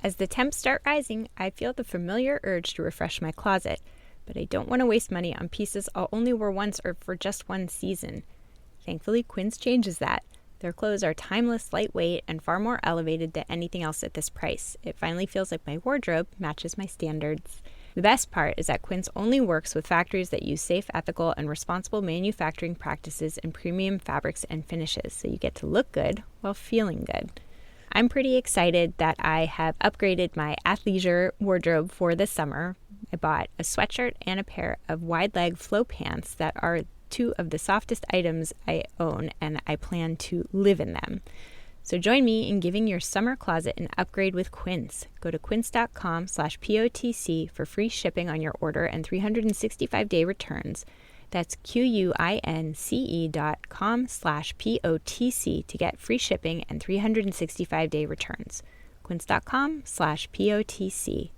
As the temps start rising, I feel the familiar urge to refresh my closet, but I don't want to waste money on pieces I'll only wear once or for just one season. Thankfully, Quince changes that. Their clothes are timeless, lightweight, and far more elevated than anything else at this price. It finally feels like my wardrobe matches my standards. The best part is that Quince only works with factories that use safe, ethical, and responsible manufacturing practices and premium fabrics and finishes, so you get to look good while feeling good. I'm pretty excited that I have upgraded my athleisure wardrobe for this summer. I bought a sweatshirt and a pair of wide-leg flow pants that are two of the softest items I own, and I plan to live in them. So join me in giving your summer closet an upgrade with Quince. Go to quince.com/POTC for free shipping on your order and 365-day returns. That's QUINCE.com/POTC to get free shipping and 365-day returns. Quince.com/POTC.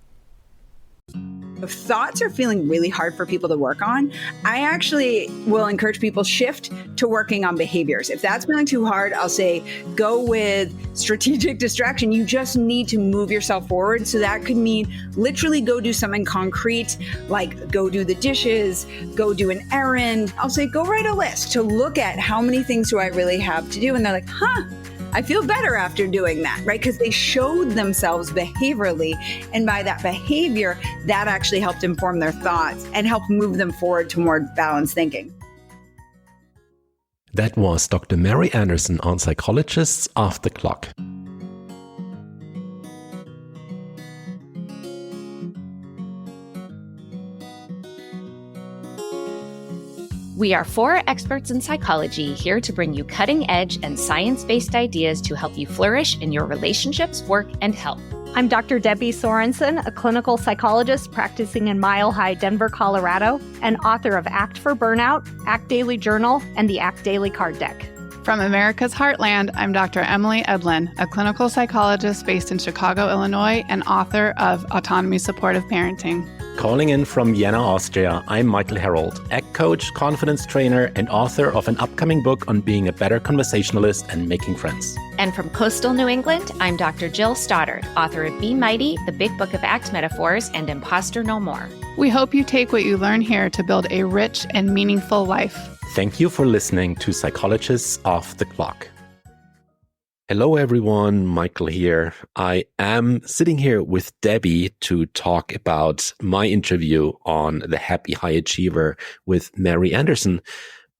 If thoughts are feeling really hard for people to work on, I actually will encourage people shift to working on behaviors. If that's feeling too hard, I'll say go with strategic distraction. You just need to move yourself forward. So that could mean literally go do something concrete, like go do the dishes, go do an errand. I'll say go write a list to look at how many things do I really have to do. And they're like, I feel better after doing that, right? Because they showed themselves behaviorally. And by that behavior, that actually helped inform their thoughts and help move them forward to more balanced thinking. That was Dr. Mary Anderson on Psychologists Off the Clock. We are 4 experts in psychology here to bring you cutting-edge and science-based ideas to help you flourish in your relationships, work, and health. I'm Dr. Debbie Sorensen, a clinical psychologist practicing in Mile High, Denver, Colorado, and author of Act for Burnout, Act Daily Journal, and the Act Daily Card Deck. From America's Heartland, I'm Dr. Emily Edlin, a clinical psychologist based in Chicago, Illinois, and author of Autonomy Supportive Parenting. Calling in from Vienna, Austria, I'm Michael Herold, ACT coach, confidence trainer, and author of an upcoming book on being a better conversationalist and making friends. And from coastal New England, I'm Dr. Jill Stoddard, author of Be Mighty, The Big Book of ACT Metaphors, and Imposter No More. We hope you take what you learn here to build a rich and meaningful life. Thank you for listening to Psychologists Off the Clock. Hello, everyone. Michael here. I am sitting here with Debbie to talk about my interview on The Happy High Achiever with Mary Anderson.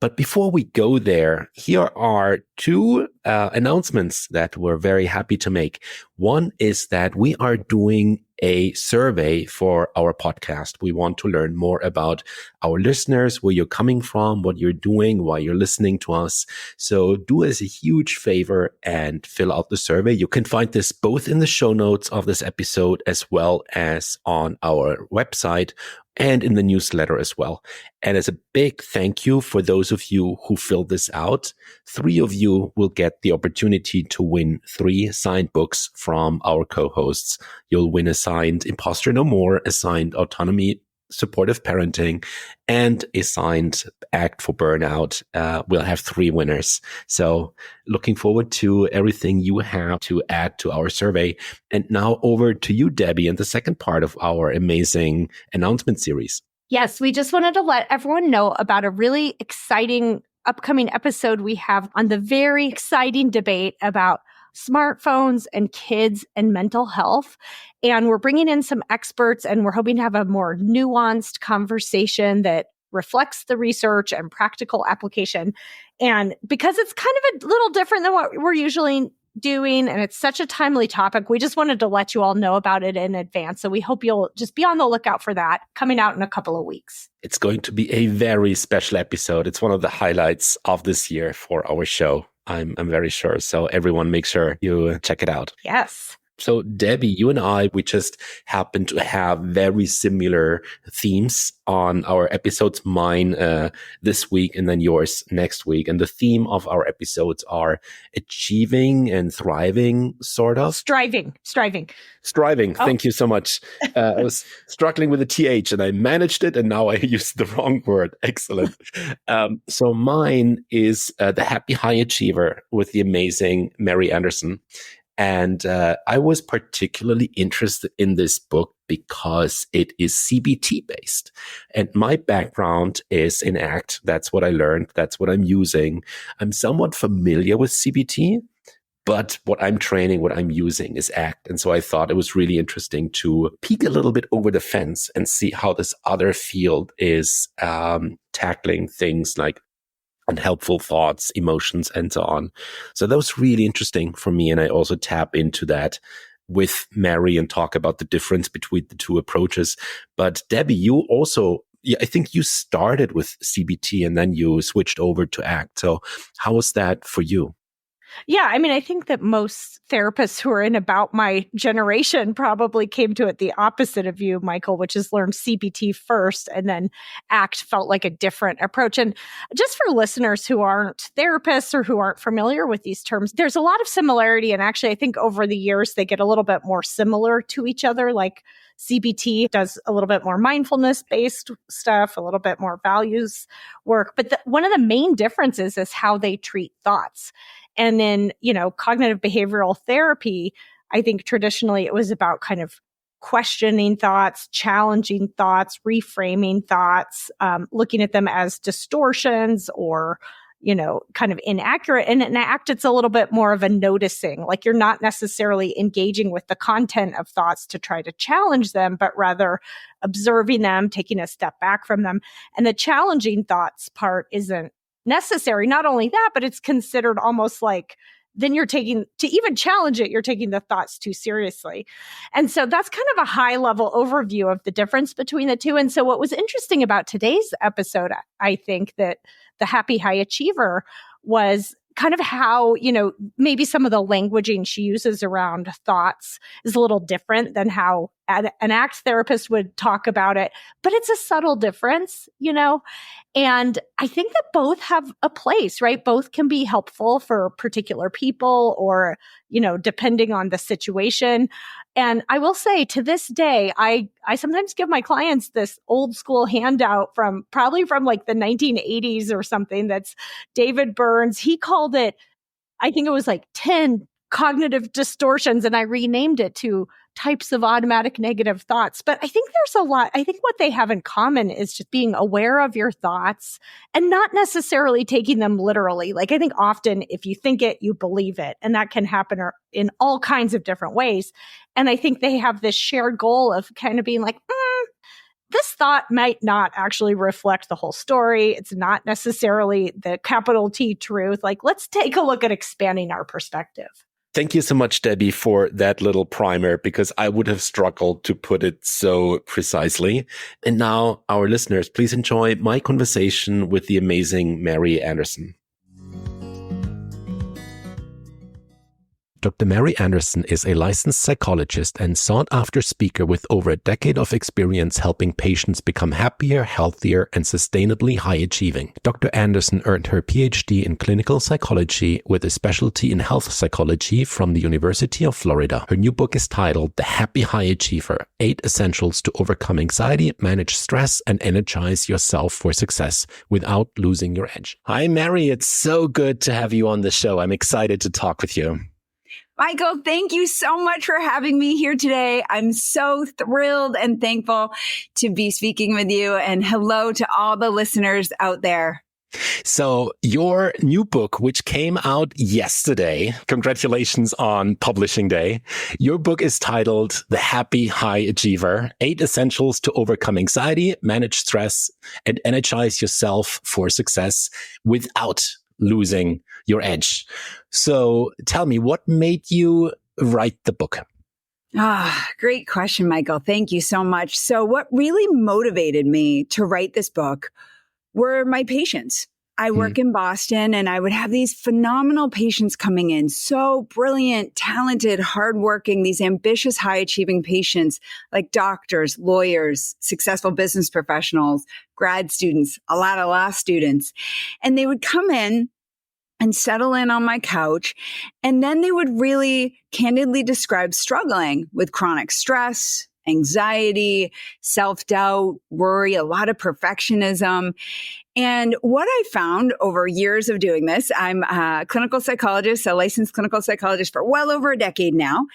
But before we go there, here are 2 announcements that we're very happy to make. One is that we are doing a survey for our podcast. We want to learn more about our listeners, where you're coming from, what you're doing, why you're listening to us. So do us a huge favor and fill out the survey. You can find this both in the show notes of this episode as well as on our website and in the newsletter as well. And as a big thank you for those of you who filled this out, 3 of you will get the opportunity to win 3 signed books from our co-hosts. You'll win a signed Imposter No More, a signed Autonomy Supportive Parenting, and a signed Act for Burnout. We'll have 3 winners. So looking forward to everything you have to add to our survey. And now over to you, Debbie, and the second part of our amazing announcement series. Yes, we just wanted to let everyone know about a really exciting upcoming episode we have on the very exciting debate about smartphones and kids and mental health. And we're bringing in some experts, and we're hoping to have a more nuanced conversation that reflects the research and practical application. And because it's kind of a little different than what we're usually doing, and it's such a timely topic, we just wanted to let you all know about it in advance. So we hope you'll just be on the lookout for that coming out in a couple of weeks. It's going to be a very special episode. It's one of the highlights of this year for our show. I'm very sure. So everyone make sure you check it out. Yes. So Debbie, you and I, we just happen to have very similar themes on our episodes, mine this week and then yours next week. And the theme of our episodes are achieving and thriving, sort of. Striving. Oh. Thank you so much. I was struggling with the TH and I managed it, and now I used the wrong word. Excellent. So mine is The Happy High Achiever with the amazing Mary Anderson. And I was particularly interested in this book because it is CBT based. And my background is in ACT. That's what I learned. That's what I'm using. I'm somewhat familiar with CBT, but what I'm training, what I'm using is ACT. And so I thought it was really interesting to peek a little bit over the fence and see how this other field is tackling things like unhelpful thoughts, emotions, and so on. So that was really interesting for me. And I also tap into that with Mary and talk about the difference between the two approaches. But Debbie, you also, I think you started with CBT and then you switched over to ACT. So how was that for you? Yeah, I mean, I think that most therapists who are in about my generation probably came to it the opposite of you, Michael, which is learn CBT first and then ACT felt like a different approach. And just for listeners who aren't therapists or who aren't familiar with these terms, there's a lot of similarity. And actually, I think over the years, they get a little bit more similar to each other. Like CBT does a little bit more mindfulness-based stuff, a little bit more values work. But one of the main differences is how they treat thoughts. And then, cognitive behavioral therapy, I think traditionally it was about kind of questioning thoughts, challenging thoughts, reframing thoughts, looking at them as distortions or, kind of inaccurate. And in ACT, it's a little bit more of a noticing, like you're not necessarily engaging with the content of thoughts to try to challenge them, but rather observing them, taking a step back from them. And the challenging thoughts part isn't necessary. Not only that, but it's considered almost like then you're taking, to even challenge it, you're taking the thoughts too seriously. And so that's kind of a high level overview of the difference between the two. And so what was interesting about today's episode, I think that the happy high achiever was kind of how, maybe some of the languaging she uses around thoughts is a little different than how an ACT therapist would talk about it, but it's a subtle difference, and I think that both have a place, right? Both can be helpful for particular people or, depending on the situation. And I will say to this day, I sometimes give my clients this old school handout from like the 1980s or something. That's David Burns. He called it, I think it was like 10 cognitive distortions. And I renamed it to types of automatic negative thoughts. But I think there's a lot. I think what they have in common is just being aware of your thoughts and not necessarily taking them literally. Like I think often if you think it, you believe it. And that can happen in all kinds of different ways. And I think they have this shared goal of kind of being like, this thought might not actually reflect the whole story. It's not necessarily the capital T truth. Like, let's take a look at expanding our perspective. Thank you so much, Debbie, for that little primer, because I would have struggled to put it so precisely. And now, our listeners, please enjoy my conversation with the amazing Mary Anderson. Dr. Mary Anderson is a licensed psychologist and sought-after speaker with over a decade of experience helping patients become happier, healthier, and sustainably high-achieving. Dr. Anderson earned her PhD in clinical psychology with a specialty in health psychology from the University of Florida. Her new book is titled The Happy High Achiever: 8 Essentials to Overcome Anxiety, Manage Stress, and Energize Yourself for Success Without Losing Your Edge. Hi, Mary. It's so good to have you on the show. I'm excited to talk with you. Michael, thank you so much for having me here today. I'm so thrilled and thankful to be speaking with you. And hello to all the listeners out there. So your new book, which came out yesterday, congratulations on publishing day. Your book is titled The Happy High Achiever: 8 Essentials to Overcome Anxiety, Manage Stress, and Energize Yourself for Success Without Losing Your Edge. So tell me, what made you write the book? Great question, Michael. Thank you so much. So what really motivated me to write this book were my patients. I work in Boston and I would have these phenomenal patients coming in, so brilliant, talented, hardworking, these ambitious, high-achieving patients like doctors, lawyers, successful business professionals, grad students, a lot of law students. And they would come in and settle in on my couch. And then they would really candidly describe struggling with chronic stress, anxiety, self-doubt, worry, a lot of perfectionism. And what I found over years of doing this, I'm a clinical psychologist, a licensed clinical psychologist for well over a decade now.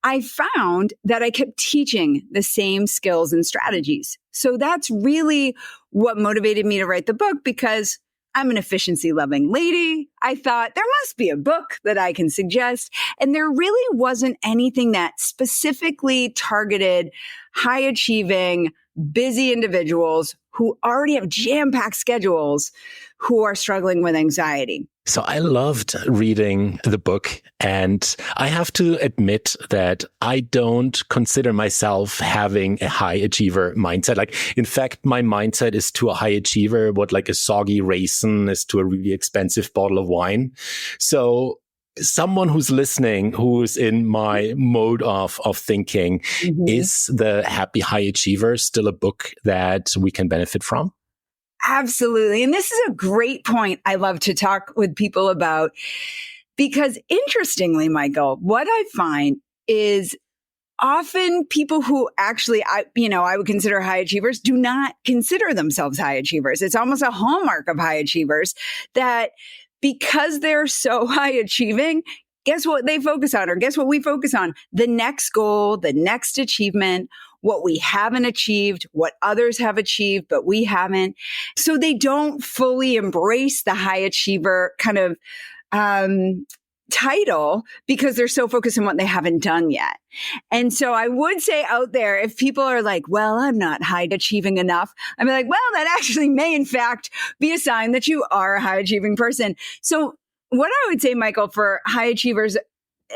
I found that I kept teaching the same skills and strategies. So that's really what motivated me to write the book, because I'm an efficiency loving lady. I thought there must be a book that I can suggest. And there really wasn't anything that specifically targeted high achieving, busy individuals who already have jam-packed schedules who are struggling with anxiety. So I loved reading the book, and I have to admit that I don't consider myself having a high achiever mindset. Like, in fact, my mindset is to a high achiever what like a soggy raisin is to a really expensive bottle of wine. So someone who's listening, who's in my mode of thinking, is the Happy High Achiever still a book that we can benefit from? Absolutely. And this is a great point I love to talk with people about, because interestingly, Michael, what I find is often people who actually, I would consider high achievers, do not consider themselves high achievers. It's almost a hallmark of high achievers that because they're so high achieving, guess what they focus on, or guess what we focus on? The next goal, the next achievement, what we haven't achieved, what others have achieved, but we haven't. So they don't fully embrace the high achiever kind of title because they're so focused on what they haven't done yet. And so I would say out there, if people are like, well, I'm not high achieving enough, I'm like, well, that actually may in fact be a sign that you are a high achieving person. So what I would say, Michael, for high achievers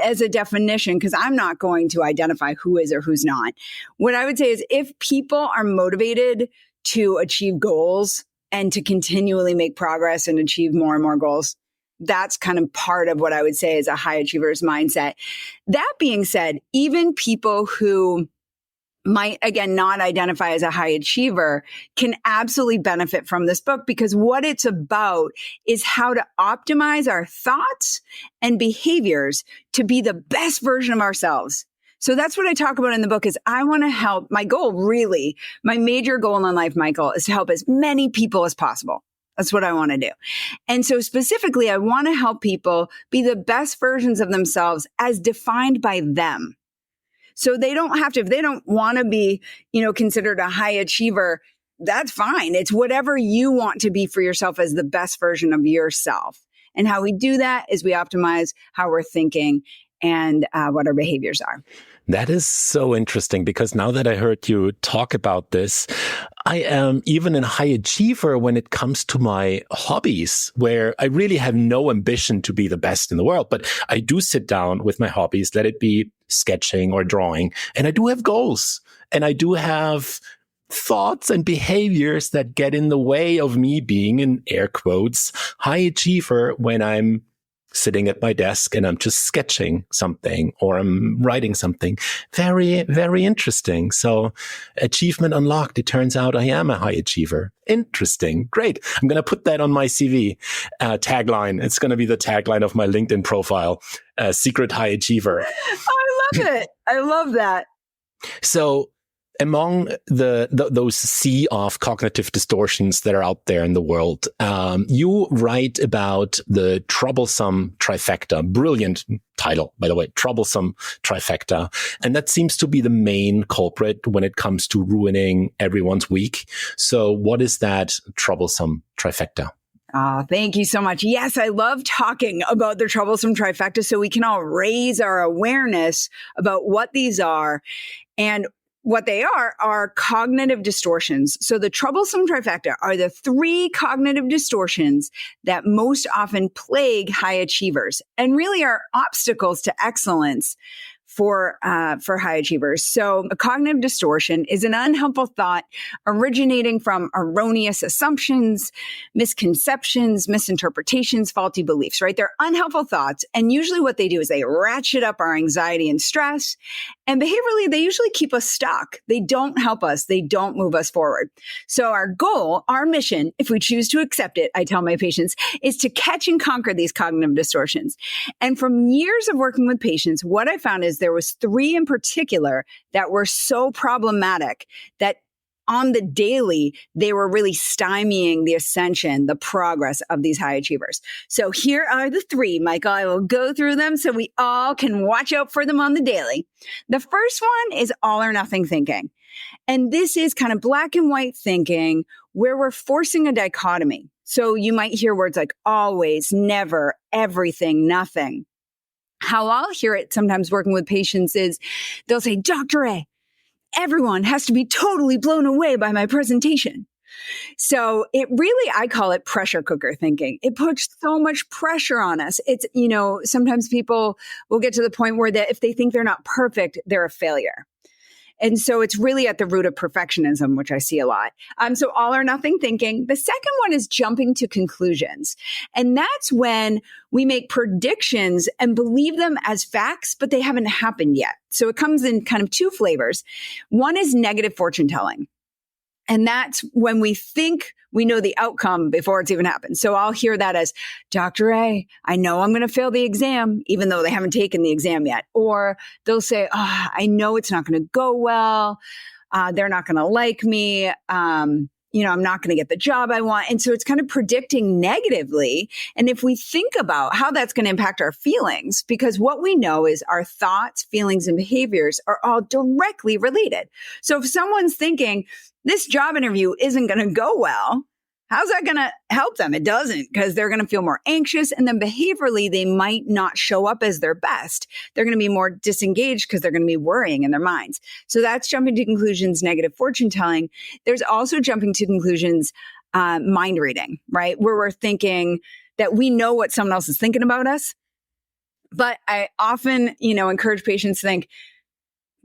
as a definition, because I'm not going to identify who is or who's not, what I would say is if people are motivated to achieve goals and to continually make progress and achieve more and more goals, that's kind of part of what I would say is a high achiever's mindset. That being said, even people who might, again, not identify as a high achiever can absolutely benefit from this book, because what it's about is how to optimize our thoughts and behaviors to be the best version of ourselves. So that's what I talk about in the book is I want to help. My goal, really, my major goal in life, Michael, is to help as many people as possible. That's what I want to do. And so specifically, I want to help people be the best versions of themselves as defined by them. So they don't have to, if they don't want to be, considered a high achiever, that's fine. It's whatever you want to be for yourself as the best version of yourself. And how we do that is we optimize how we're thinking and what our behaviors are. That is so interesting, because now that I heard you talk about this, I am even a high achiever when it comes to my hobbies, where I really have no ambition to be the best in the world. But I do sit down with my hobbies, let it be sketching or drawing, and I do have goals, and I do have thoughts and behaviors that get in the way of me being, in air quotes, high achiever when I'm sitting at my desk and I'm just sketching something or I'm writing something. Very, very interesting. So achievement unlocked. It turns out I am a high achiever. Interesting. Great. I'm going to put that on my CV tagline. It's going to be the tagline of my LinkedIn profile. Secret high achiever. I love it. I love that. So among those sea of cognitive distortions that are out there in the world, you write about the Troublesome Trifecta. Brilliant title, by the way, Troublesome Trifecta. And that seems to be the main culprit when it comes to ruining everyone's week. So what is that Troublesome Trifecta? Oh, thank you so much. Yes, I love talking about the Troublesome Trifecta so we can all raise our awareness about what these are. And what they are cognitive distortions. So the Troublesome Trifecta are the 3 cognitive distortions that most often plague high achievers and really are obstacles to excellence for high achievers. So a cognitive distortion is an unhelpful thought originating from erroneous assumptions, misconceptions, misinterpretations, faulty beliefs, right? They're unhelpful thoughts. And usually what they do is they ratchet up our anxiety and stress. And behaviorally, they usually keep us stuck. They don't help us. They don't move us forward. So our goal, our mission, if we choose to accept it, I tell my patients, is to catch and conquer these cognitive distortions. And from years of working with patients, what I found is there was 3 in particular that were so problematic that on the daily, they were really stymieing the ascension, the progress of these high achievers. So here are the 3, Michael. I will go through them so we all can watch out for them on the daily. The first one is all or nothing thinking. And this is kind of black and white thinking where we're forcing a dichotomy. So you might hear words like always, never, everything, nothing. How I'll hear it sometimes working with patients is they'll say, Dr. A, everyone has to be totally blown away by my presentation. So it really, I call it pressure cooker thinking. It puts so much pressure on us. It's, sometimes people will get to the point where if they think they're not perfect, they're a failure. And so it's really at the root of perfectionism, which I see a lot. So all or nothing thinking. The second one is jumping to conclusions. And that's when we make predictions and believe them as facts, but they haven't happened yet. So it comes in kind of 2 flavors. One is negative fortune telling. And that's when we think we know the outcome before it's even happened. So I'll hear that as, Dr. A, I know I'm going to fail the exam, even though they haven't taken the exam yet. Or they'll say, I know it's not going to go well. They're not going to like me. I'm not going to get the job I want. And so it's kind of predicting negatively. And if we think about how that's going to impact our feelings, because what we know is our thoughts, feelings, and behaviors are all directly related. So if someone's thinking, this job interview isn't going to go well, how's that going to help them? It doesn't, because they're going to feel more anxious. And then behaviorally, they might not show up as their best. They're going to be more disengaged because they're going to be worrying in their minds. So that's jumping to conclusions, negative fortune telling. There's also jumping to conclusions, mind reading, right? Where we're thinking that we know what someone else is thinking about us. But I often, encourage patients to think,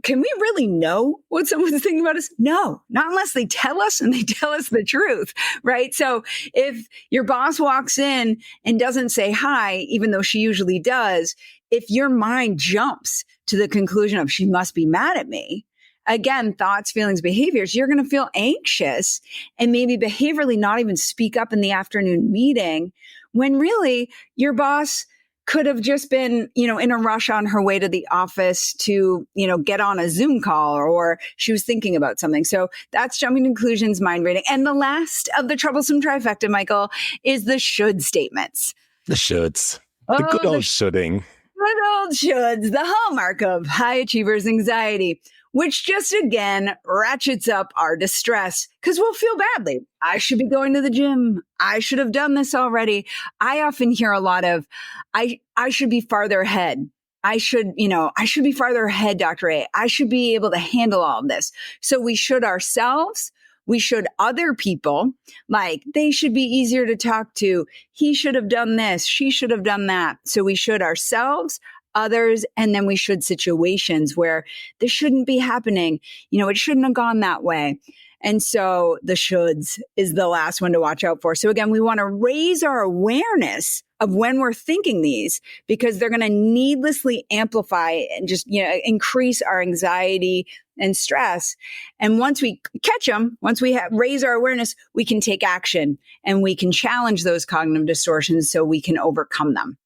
can we really know what someone's thinking about us? No, not unless they tell us and they tell us the truth, right? So if your boss walks in and doesn't say hi, even though she usually does, if your mind jumps to the conclusion of she must be mad at me, again, thoughts, feelings, behaviors, you're going to feel anxious and maybe behaviorally not even speak up in the afternoon meeting when really your boss could have just been, in a rush on her way to the office to, get on a Zoom call, or she was thinking about something. So that's jumping to conclusions, mind reading. And the last of the troublesome trifecta, Michael, is the should statements. The shoulds. The good old shoulding. Good old shoulds, the hallmark of high achievers' anxiety, which just again ratchets up our distress because we'll feel badly. I should be going to the gym. I should have done this already. I often hear a lot of, I should be farther ahead. I should be farther ahead, Dr. A. I should be able to handle all of this. So we should ourselves. We should other people, like they should be easier to talk to. He should have done this. She should have done that. So we should ourselves, others, and then we should situations where this shouldn't be happening. It shouldn't have gone that way. And so the shoulds is the last one to watch out for. So again, we want to raise our awareness of when we're thinking these, because they're going to needlessly amplify and just, increase our anxiety and stress. And once we catch them, once we raise our awareness, we can take action and we can challenge those cognitive distortions so we can overcome them.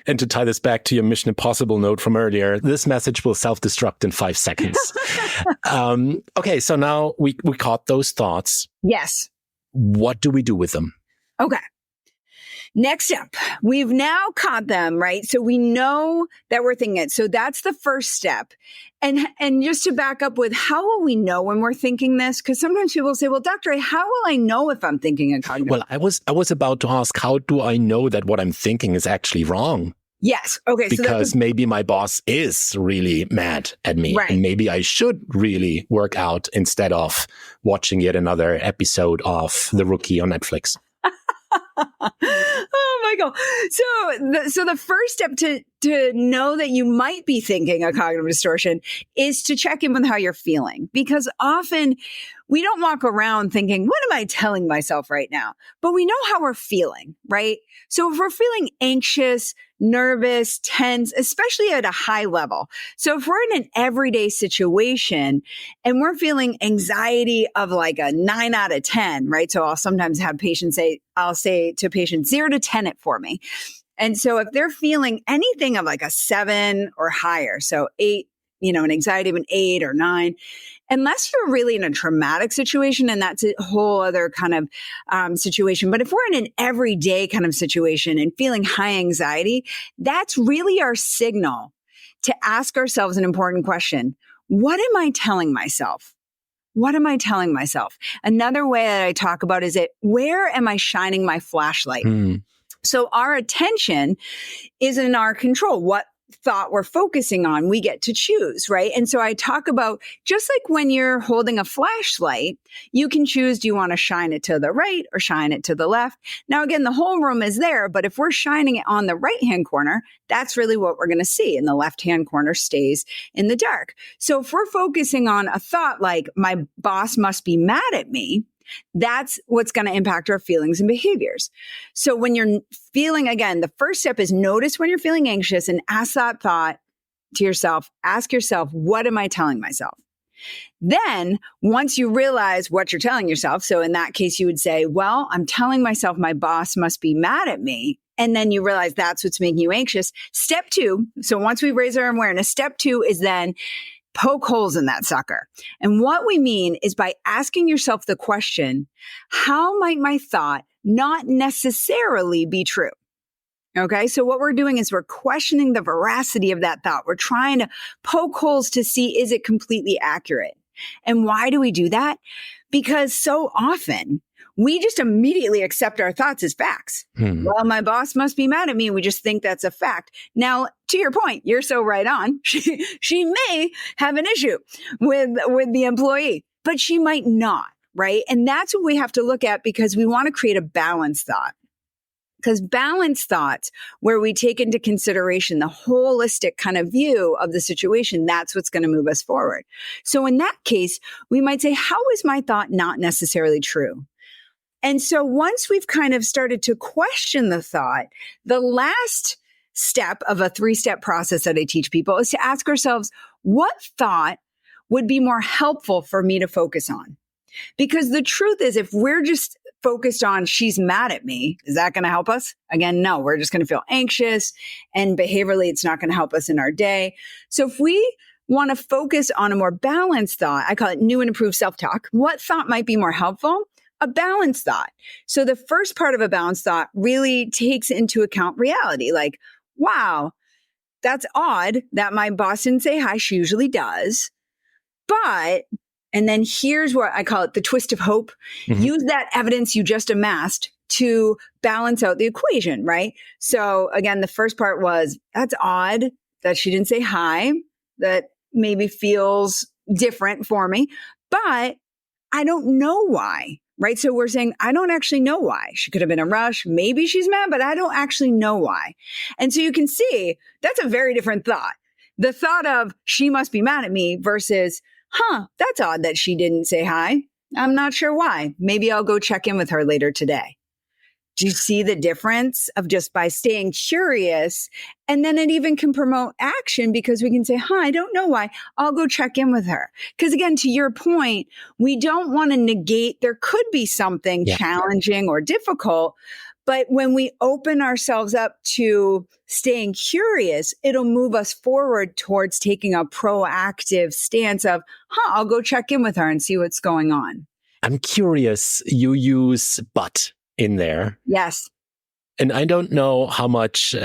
And to tie this back to your Mission Impossible note from earlier, this message will self-destruct in 5 seconds. Okay, so now we caught those thoughts. Yes. What do we do with them? Okay. Next up, we've now caught them, right? So we know that we're thinking it. So that's the first step. And just to back up with, how will we know when we're thinking this? Because sometimes people say, well, Dr. A, how will I know if I'm thinking a cognitive? Well, I was about to ask, how do I know that what I'm thinking is actually wrong? Yes. Okay. Because maybe my boss is really mad at me. Right. And maybe I should really work out instead of watching yet another episode of The Rookie on Netflix. Oh my God. So the first step to know that you might be thinking a cognitive distortion is to check in with how you're feeling, because often we don't walk around thinking, what am I telling myself right now? But we know how we're feeling, right? So if we're feeling anxious, nervous, tense, especially at a high level. So if we're in an everyday situation and we're feeling anxiety of like a 9 out of 10, right? So I'll sometimes have patients I'll say to patients, 0 to 10 it for me. And so if they're feeling anything of like a 7 or higher, so 8, an anxiety of an 8 or 9, unless you're really in a traumatic situation, and that's a whole other kind of situation. But if we're in an everyday kind of situation and feeling high anxiety, that's really our signal to ask ourselves an important question. What am I telling myself? What am I telling myself? Another way that I talk about is where am I shining my flashlight? So our attention is in our control. What thought we're focusing on, we get to choose, right? And so I talk about just like when you're holding a flashlight, you can choose, do you want to shine it to the right or shine it to the left? Now, again, the whole room is there, but if we're shining it on the right-hand corner, that's really what we're going to see. And the left-hand corner stays in the dark. So if we're focusing on a thought like, my boss must be mad at me, that's what's going to impact our feelings and behaviors. So when you're feeling, again, the first step is notice when you're feeling anxious and ask that thought to yourself. Ask yourself, what am I telling myself? Then once you realize what you're telling yourself, so in that case, you would say, well, I'm telling myself my boss must be mad at me. And then you realize that's what's making you anxious. Step 2. So once we raise our awareness, step 2 is then poke holes in that sucker. And what we mean is by asking yourself the question, how might my thought not necessarily be true? Okay. So what we're doing is we're questioning the veracity of that thought. We're trying to poke holes to see, is it completely accurate? And why do we do that? Because so often we just immediately accept our thoughts as facts. Well, my boss must be mad at me. And we just think that's a fact. Now, to your point, you're so right on. She may have an issue with the employee, but she might not, right? And that's what we have to look at because we want to create a balanced thought. Because balanced thoughts, where we take into consideration the holistic kind of view of the situation, that's what's going to move us forward. So in that case, we might say, how is my thought not necessarily true? And so once we've kind of started to question the thought, the last step of a 3-step process that I teach people is to ask ourselves, what thought would be more helpful for me to focus on? Because the truth is, if we're just focused on she's mad at me, is that going to help us? Again, no, we're just going to feel anxious, and behaviorally, it's not going to help us in our day. So if we want to focus on a more balanced thought, I call it new and improved self-talk. What thought might be more helpful? A balanced thought. So the first part of a balanced thought really takes into account reality. Like, wow, that's odd that my boss didn't say hi. She usually does. But, and then here's what I call it, the twist of hope. Use that evidence you just amassed to balance out the equation, right? So again, the first part was, that's odd that she didn't say hi. That maybe feels different for me, but I don't know why. Right. So we're saying, I don't actually know why. She could have been in a rush. Maybe she's mad, but I don't actually know why. And so you can see that's a very different thought. The thought of she must be mad at me versus, that's odd that she didn't say hi. I'm not sure why. Maybe I'll go check in with her later today. Do you see the difference of just by staying curious? And then it even can promote action because we can say, I don't know why. I'll go check in with her. Because again, to your point, we don't want to negate there could be something challenging or difficult. But when we open ourselves up to staying curious, it'll move us forward towards taking a proactive stance of, I'll go check in with her and see what's going on. I'm curious, you use but in there. Yes. And I don't know how much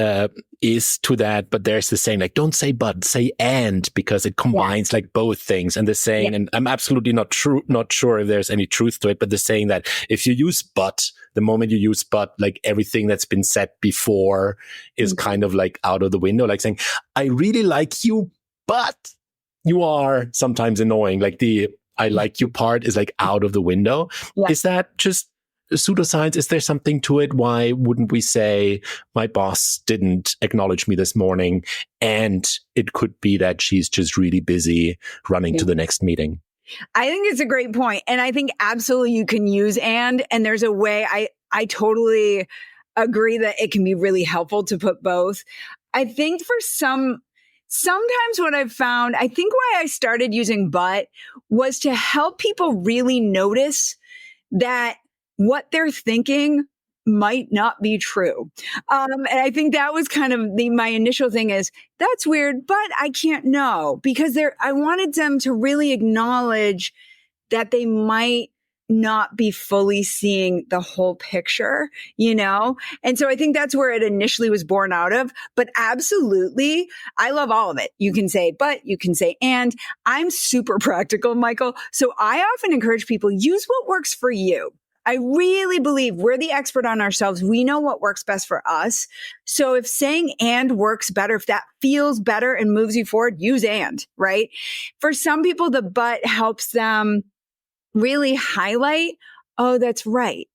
is to that, but there's the saying, like, don't say but, say and, because it combines like both things. And the saying, and I'm absolutely not sure if there's any truth to it, but the saying that if you use but, the moment you use but, like everything that's been said before is kind of like out of the window, like saying, I really like you, but you are sometimes annoying. Like the I like you part is like out of the window. Yeah. Is that just pseudoscience? Is there something to it? Why wouldn't we say my boss didn't acknowledge me this morning and it could be that she's just really busy running to the next meeting? I think it's a great point. And I think absolutely you can use and there's a way I totally agree that it can be really helpful to put both. I think for sometimes what I've found, I think why I started using but was to help people really notice that what they're thinking might not be true. And I think that was kind of my initial thing is, that's weird, but I can't know, because I wanted them to really acknowledge that they might not be fully seeing the whole picture, And so I think that's where it initially was born out of. But absolutely, I love all of it. You can say, but you can say, and I'm super practical, Michael. So I often encourage people, use what works for you. I really believe we're the expert on ourselves. We know what works best for us. So if saying and works better, if that feels better and moves you forward, use and, right? For some people, the but helps them really highlight, oh, that's right.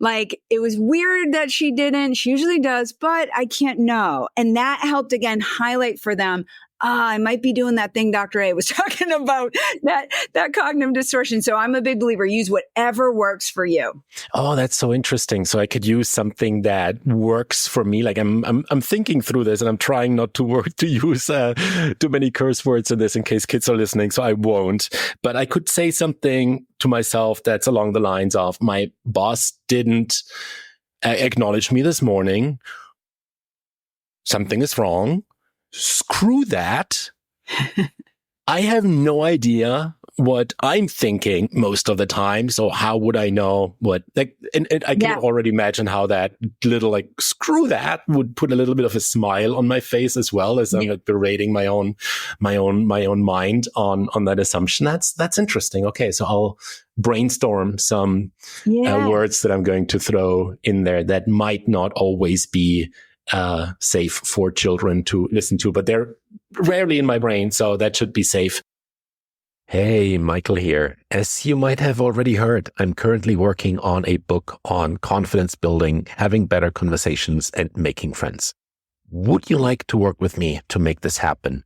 Like, it was weird that she didn't. She usually does, but I can't know. And that helped, again, highlight for them, I might be doing that thing Dr. A was talking about, that cognitive distortion. So I'm a big believer, use whatever works for you. Oh, that's so interesting. So I could use something that works for me. Like I'm thinking through this, and I'm trying not to use too many curse words in this in case kids are listening. So I won't. But I could say something to myself that's along the lines of, my boss didn't acknowledge me this morning. Something is wrong. Screw that. I have no idea what I'm thinking most of the time. So how would I know what, and I can already imagine how that little, screw that would put a little bit of a smile on my face as well, as I'm berating my own mind on that assumption. That's interesting. Okay. So I'll brainstorm some words that I'm going to throw in there that might not always be safe for children to listen to, but they're rarely in my brain, so that should be safe. Hey, Michael here. As you might have already heard, I'm currently working on a book on confidence building, having better conversations, and making friends. Would you like to work with me to make this happen?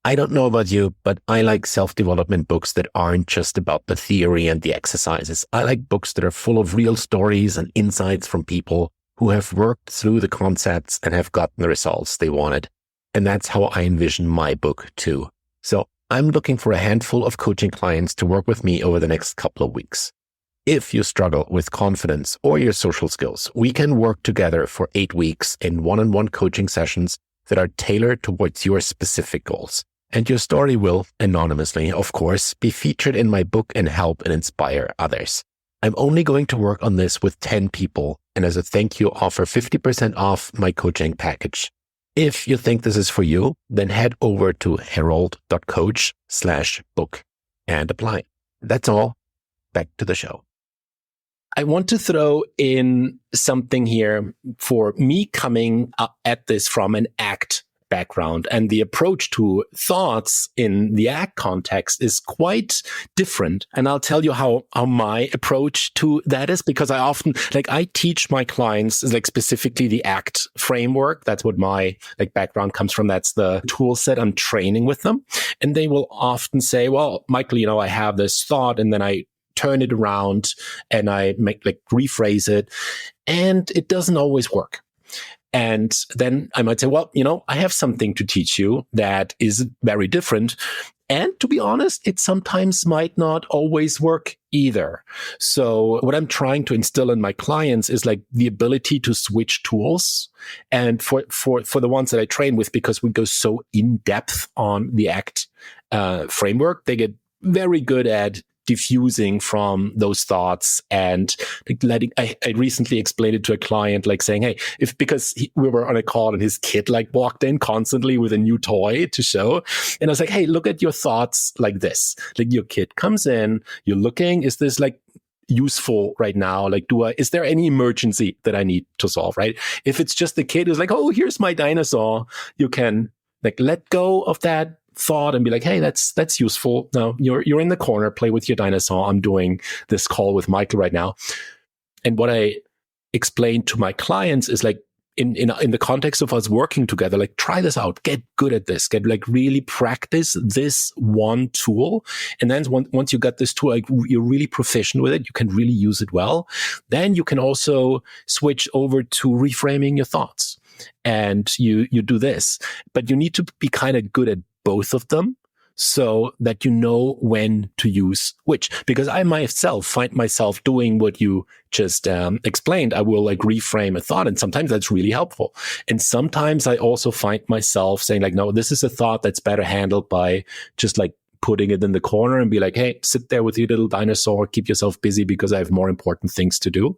I don't know about you, but I like self-development books that aren't just about the theory and the exercises. I like books that are full of real stories and insights from people who have worked through the concepts and have gotten the results they wanted. And that's how I envision my book too. So I'm looking for a handful of coaching clients to work with me over the next couple of weeks. If you struggle with confidence or your social skills, we can work together for 8 weeks in one-on-one coaching sessions that are tailored towards your specific goals. And your story will, anonymously, of course, be featured in my book and help and inspire others. I'm only going to work on this with 10 people, and as a thank you, offer 50% off my coaching package. If you think this is for you, then head over to herald.coach/book and apply. That's all. Back to the show. I want to throw in something here for me coming at this from an ACT background, and the approach to thoughts in the ACT context is quite different. And I'll tell you how my approach to that is, because I often, I teach my clients specifically the ACT framework. That's what my background comes from. That's the tool set I'm training with them. And they will often say, well, Michael, I have this thought, and then I turn it around and I rephrase it, and it doesn't always work. And then I might say, well, I have something to teach you that is very different. And to be honest, it sometimes might not always work either. So what I'm trying to instill in my clients is the ability to switch tools. And for the ones that I train with, because we go so in depth on the ACT framework, they get very good at diffusing from those thoughts and I recently explained it to a client, saying, hey, because we were on a call and his kid walked in constantly with a new toy to show. And I was like, hey, look at your thoughts like this. Your kid comes in, you're looking, is this useful right now? Is there any emergency that I need to solve, right? If it's just the kid who's oh, here's my dinosaur, you can let go of that thought and be hey, that's useful. Now you're in the corner, play with your dinosaur. I'm doing this call with Michael right now. And what I explain to my clients is in the context of us working together, like try this out, get good at this, get like really practice this one tool. And then once you got this tool, like you're really proficient with it, you can really use it well. Then you can also switch over to reframing your thoughts. And you do this, but you need to be kind of good at both of them so that you know when to use which. Because I myself find myself doing what you just explained. I will like reframe a thought, and sometimes that's really helpful. And sometimes I also find myself saying like, no, this is a thought that's better handled by just like putting it in the corner and be like, hey, sit there with your little dinosaur, keep yourself busy because I have more important things to do.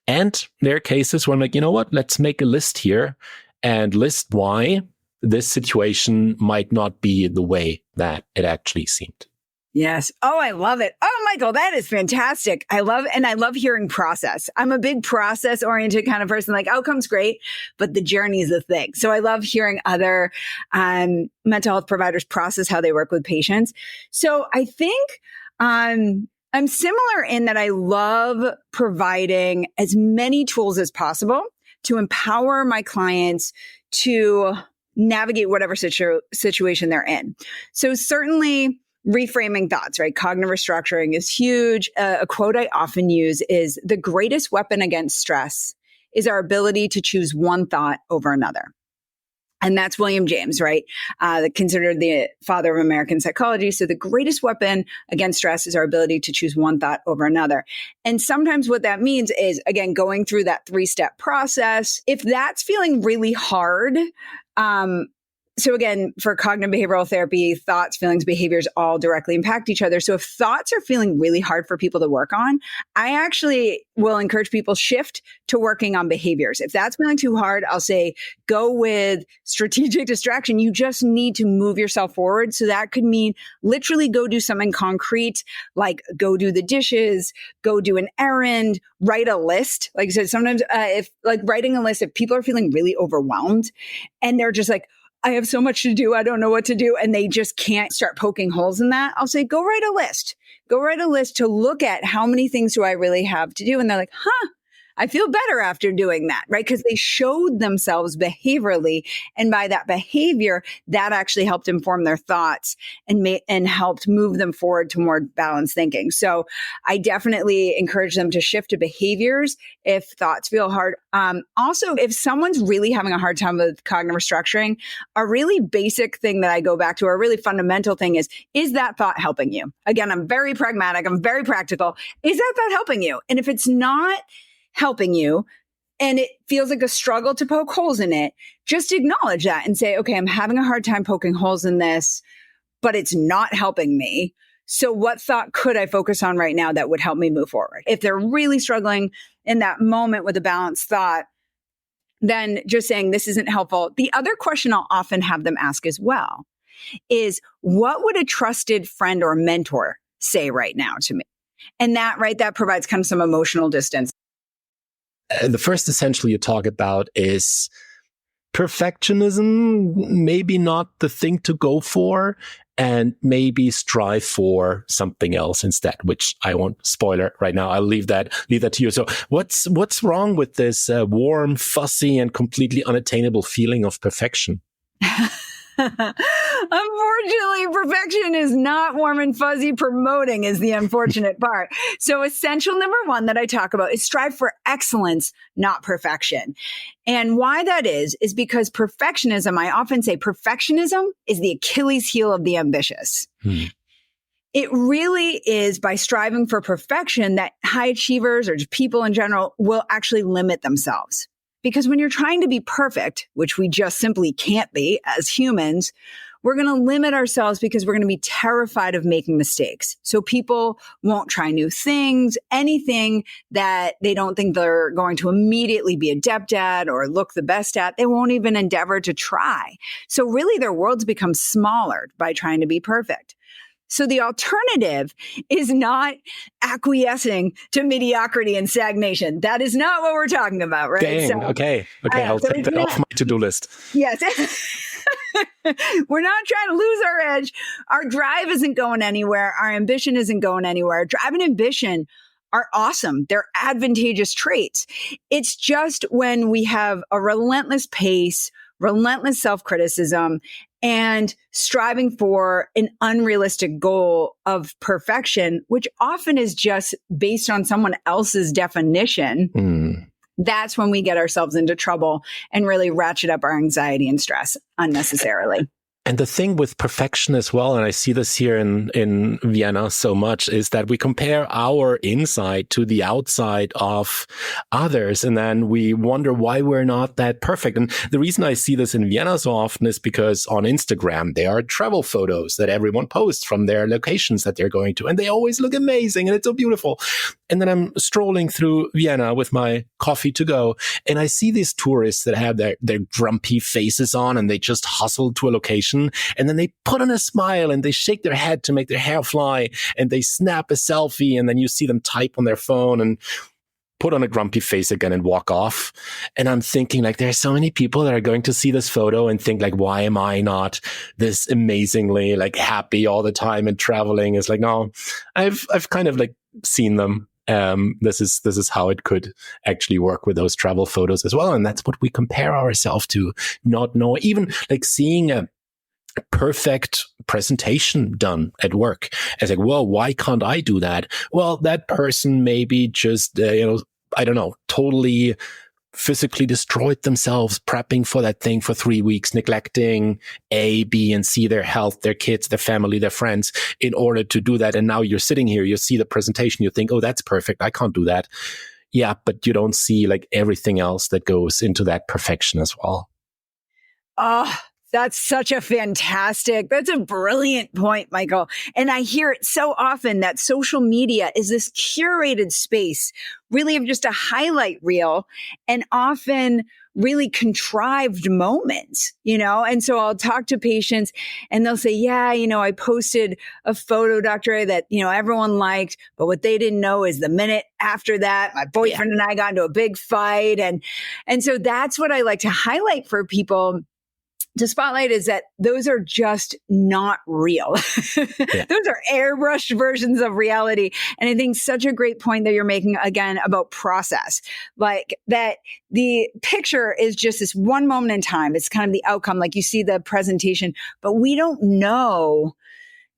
And there are cases where I'm like, you know what, let's make a list here and list why this situation might not be the way that it actually seemed. Yes. Oh, I love it. Oh, Michael, that is fantastic. I love hearing process. I'm a big process oriented kind of person, like outcome's great, but the journey is the thing. So I love hearing other mental health providers process how they work with patients. So I think I'm similar in that I love providing as many tools as possible to empower my clients to navigate whatever situation they're in. So certainly reframing thoughts, right? Cognitive restructuring is huge. A quote I often use is, the greatest weapon against stress is our ability to choose one thought over another. And that's William James, right? Considered the father of American psychology. So the greatest weapon against stress is our ability to choose one thought over another. And sometimes what that means is, again, going through that 3-step process. If that's feeling really hard, so again, for cognitive behavioral therapy, thoughts, feelings, behaviors all directly impact each other. So if thoughts are feeling really hard for people to work on, I actually will encourage people shift to working on behaviors. If that's feeling too hard, I'll say go with strategic distraction. You just need to move yourself forward. So that could mean literally go do something concrete, like go do the dishes, go do an errand, write a list. Like I said, sometimes if like writing a list, if people are feeling really overwhelmed and they're just like, I have so much to do, I don't know what to do, and they just can't start poking holes in that, I'll say, go write a list. Go write a list to look at how many things do I really have to do. And they're like, I feel better after doing that, right? Because they showed themselves behaviorally. And by that behavior, that actually helped inform their thoughts and helped move them forward to more balanced thinking. So I definitely encourage them to shift to behaviors if thoughts feel hard. Also, if someone's really having a hard time with cognitive restructuring, a really basic thing that I go back to, or a really fundamental thing is that thought helping you? Again, I'm very pragmatic. I'm very practical. Is that thought helping you? And if it's not helping you and it feels like a struggle to poke holes in it, just acknowledge that and say, okay, I'm having a hard time poking holes in this, but it's not helping me. So what thought could I focus on right now that would help me move forward? If they're really struggling in that moment with a balanced thought, then just saying this isn't helpful. The other question I'll often have them ask as well is, what would a trusted friend or mentor say right now to me? And that provides kind of some emotional distance. The first essential you talk about is perfectionism, maybe not the thing to go for, and maybe strive for something else instead, which I won't spoiler right now. I'll leave that to you. So what's wrong with this warm, fuzzy, and completely unattainable feeling of perfection? Unfortunately, perfection is not warm and fuzzy. Promoting is the unfortunate part. So essential number one that I talk about is strive for excellence, not perfection. And why that is because perfectionism, I often say perfectionism is the Achilles heel of the ambitious. It really is by striving for perfection that high achievers or just people in general will actually limit themselves. Because when you're trying to be perfect, which we just simply can't be as humans, we're going to limit ourselves because we're going to be terrified of making mistakes. So people won't try new things, anything that they don't think they're going to immediately be adept at or look the best at. They won't even endeavor to try. So really their worlds become smaller by trying to be perfect. So the alternative is not acquiescing to mediocrity and stagnation. That is not what we're talking about, right? Dang, so, okay. I'll take that off my to-do list. Yes. We're not trying to lose our edge. Our drive isn't going anywhere. Our ambition isn't going anywhere. Drive and ambition are awesome. They're advantageous traits. It's just when we have a relentless pace, relentless self-criticism, and striving for an unrealistic goal of perfection, which often is just based on someone else's definition. That's when we get ourselves into trouble and really ratchet up our anxiety and stress unnecessarily. And the thing with perfection as well, and I see this here in Vienna so much, is that we compare our inside to the outside of others. And then we wonder why we're not that perfect. And the reason I see this in Vienna so often is because on Instagram, there are travel photos that everyone posts from their locations that they're going to. And they always look amazing and it's so beautiful. And then I'm strolling through Vienna with my coffee to go. And I see these tourists that have their grumpy faces on and they just hustle to a location. And then they put on a smile and they shake their head to make their hair fly and they snap a selfie. And then you see them type on their phone and put on a grumpy face again and walk off. And I'm thinking like, there are so many people that are going to see this photo and think like, why am I not this amazingly like happy all the time and traveling? It's like, no, I've kind of like seen them. This is how it could actually work with those travel photos as well. And that's what we compare ourselves to, not know, even like seeing a perfect presentation done at work. It's like, well, why can't I do that? Well, that person maybe just, I don't know, totally physically destroyed themselves prepping for that thing for 3 weeks, neglecting A, B, and C, their health, their kids, their family, their friends in order to do that. And now you're sitting here, you see the presentation, you think, oh, that's perfect. I can't do that. Yeah, but you don't see like everything else that goes into that perfection as well. Oh, that's that's a brilliant point, Michael. And I hear it so often that social media is this curated space, really of just a highlight reel and often really contrived moments, And so I'll talk to patients and they'll say, yeah, I posted a photo, doctor, that, everyone liked, but what they didn't know is the minute after that, my boyfriend and I got into a big fight. And so that's what I like to highlight for people to spotlight, is that those are just not real. Those are airbrushed versions of reality. And I think such a great point that you're making again about process, like that the picture is just this one moment in time. It's kind of the outcome, like you see the presentation, but we don't know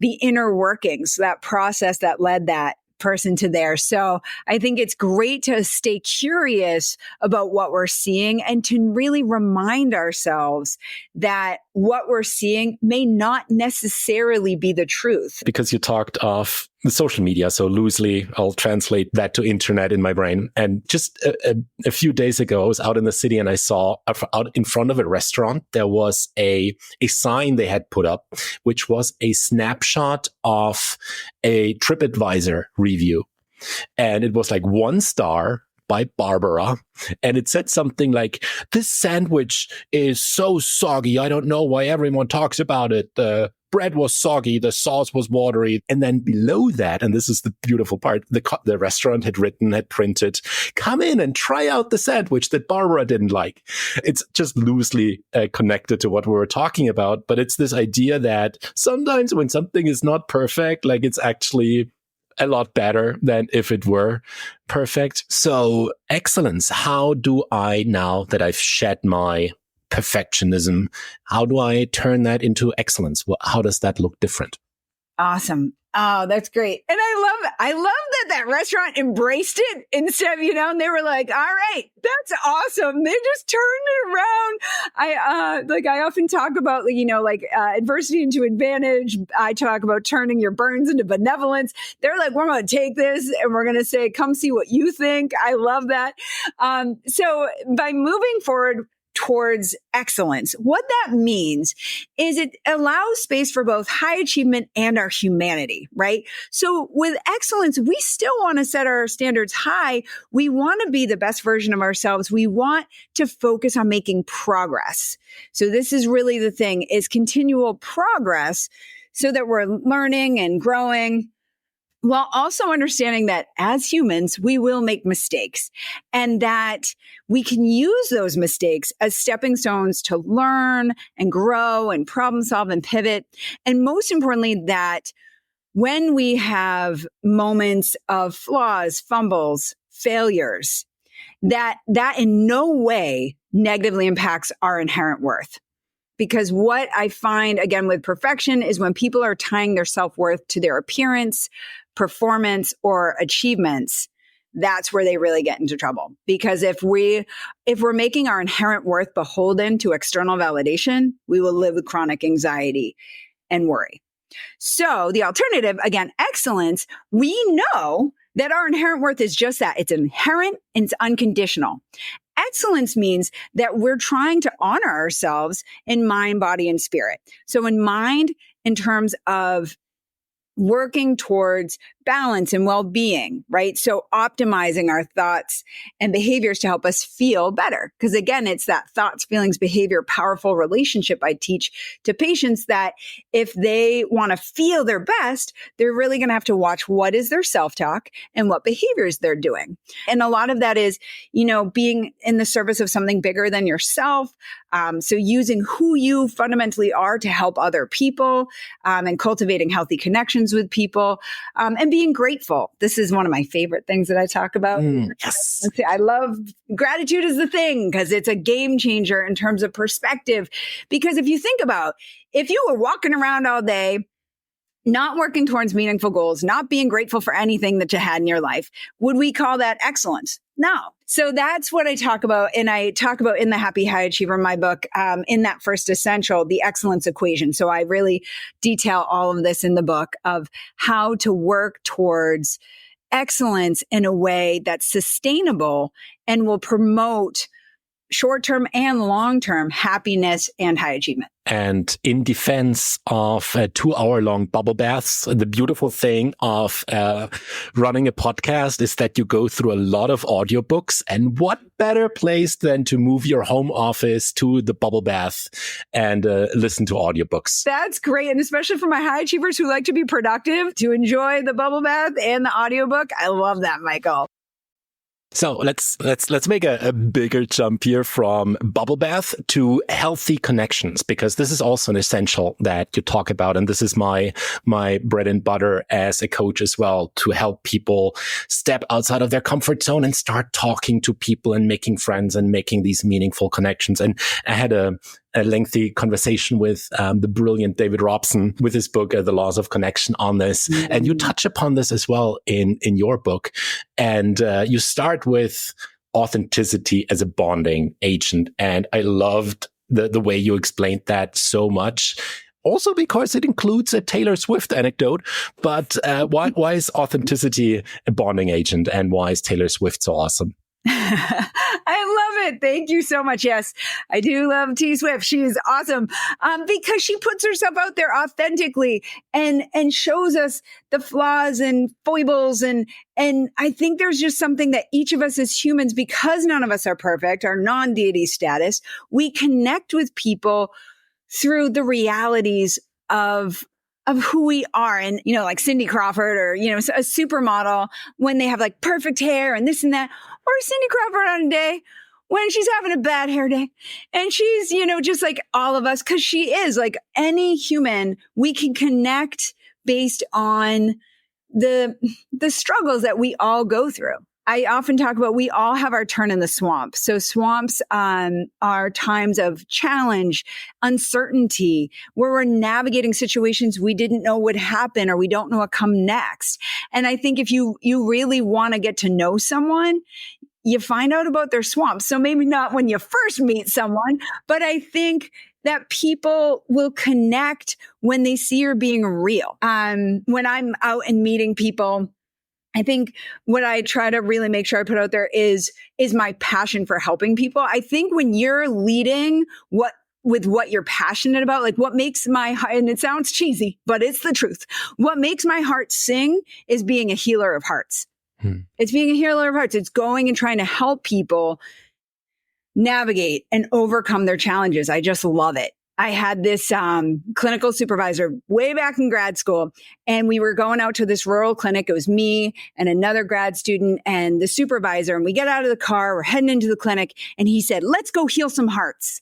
the inner workings, that process that led that person to there. So I think it's great to stay curious about what we're seeing and to really remind ourselves that what we're seeing may not necessarily be the truth. Because you talked of the social media, so loosely, I'll translate that to internet in my brain. And just a few days ago, I was out in the city and I saw out in front of a restaurant, there was a sign they had put up, which was a snapshot of a TripAdvisor review. And it was like 1 star by Barbara. And it said something like, this sandwich is so soggy. I don't know why everyone talks about it. The bread was soggy. The sauce was watery. And then below that, and this is the beautiful part, the restaurant had printed, come in and try out the sandwich that Barbara didn't like. It's just loosely connected to what we were talking about. But it's this idea that sometimes when something is not perfect, like it's actually a lot better than if it were perfect. So excellence. How do I, now that I've shed my perfectionism, how do I turn that into excellence? Well, how does that look different? Awesome. Oh, that's great. And I love that restaurant embraced it instead of, and they were like, all right, that's awesome. They just turned it around. I often talk about, adversity into advantage. I talk about turning your burns into benevolence. They're like, we're going to take this and we're going to say, come see what you think. I love that. So by moving forward towards excellence, what that means is it allows space for both high achievement and our humanity, right? So with excellence, we still want to set our standards high. We want to be the best version of ourselves. We want to focus on making progress. So this is really the thing, is continual progress so that we're learning and growing, while also understanding that as humans, we will make mistakes and that we can use those mistakes as stepping stones to learn and grow and problem solve and pivot. And most importantly, that when we have moments of flaws, fumbles, failures, that in no way negatively impacts our inherent worth. Because what I find, again, with perfection is when people are tying their self-worth to their appearance, performance, or achievements, that's where they really get into trouble. Because if we're making our inherent worth beholden to external validation, we will live with chronic anxiety and worry. So the alternative, again, excellence, we know that our inherent worth is just that. It's inherent and it's unconditional. Excellence means that we're trying to honor ourselves in mind, body, and spirit. So in mind, in terms of working towards balance and well-being, right? So optimizing our thoughts and behaviors to help us feel better. Because again, it's that thoughts, feelings, behavior, powerful relationship I teach to patients, that if they want to feel their best, they're really going to have to watch what is their self-talk and what behaviors they're doing. And a lot of that is, being in the service of something bigger than yourself. So using who you fundamentally are to help other people, and cultivating healthy connections with people, and being grateful. This is one of my favorite things that I talk about. Yes. I love gratitude is the thing, because it's a game changer in terms of perspective. Because if you think about, if you were walking around all day, not working towards meaningful goals, not being grateful for anything that you had in your life, would we call that excellence? No. So that's what I talk about. And I talk about in the Happy High Achiever, my book, in that first essential, the excellence equation. So I really detail all of this in the book of how to work towards excellence in a way that's sustainable and will promote short-term and long-term happiness and high achievement. And in defense of 2-hour-long bubble baths, the beautiful thing of running a podcast is that you go through a lot of audiobooks. And what better place than to move your home office to the bubble bath and listen to audiobooks? That's great. And especially for my high achievers who like to be productive, to enjoy the bubble bath and the audiobook. I love that, Michael. So let's make a bigger jump here from bubble bath to healthy connections, because this is also an essential that you talk about. And this is my bread and butter as a coach as well, to help people step outside of their comfort zone and start talking to people and making friends and making these meaningful connections. And I had a lengthy conversation with the brilliant David Robson with his book, The Laws of Connection, on this. Mm-hmm. And you touch upon this as well in your book. And you start with authenticity as a bonding agent. And I loved the way you explained that so much. Also because it includes a Taylor Swift anecdote. But why is authenticity a bonding agent? And why is Taylor Swift so awesome? I love it. Thank you so much. Yes, I do love T Swift. She is awesome because she puts herself out there authentically and shows us the flaws and foibles. And I think there's just something that each of us as humans, because none of us are perfect, our non-deity status, we connect with people through the realities of who we are. And, like Cindy Crawford or, a supermodel, when they have like perfect hair and this and that, or Cindy Crawford on a day when she's having a bad hair day. And she's, just like all of us, because she is like any human, we can connect based on the struggles that we all go through. I often talk about we all have our turn in the swamp. So swamps are times of challenge, uncertainty, where we're navigating situations we didn't know would happen or we don't know what come next. And I think if you really want to get to know someone, you find out about their swamp. So maybe not when you first meet someone, but I think that people will connect when they see you're being real. When I'm out and meeting people, I think what I try to really make sure I put out there is my passion for helping people. I think when you're leading with what you're passionate about, like what makes my heart, and it sounds cheesy, but it's the truth. What makes my heart sing is being a healer of hearts. It's being a healer of hearts. It's going and trying to help people navigate and overcome their challenges. I just love it. I had this clinical supervisor way back in grad school, and we were going out to this rural clinic. It was me and another grad student and the supervisor, and we get out of the car, we're heading into the clinic, and he said, "Let's go heal some hearts."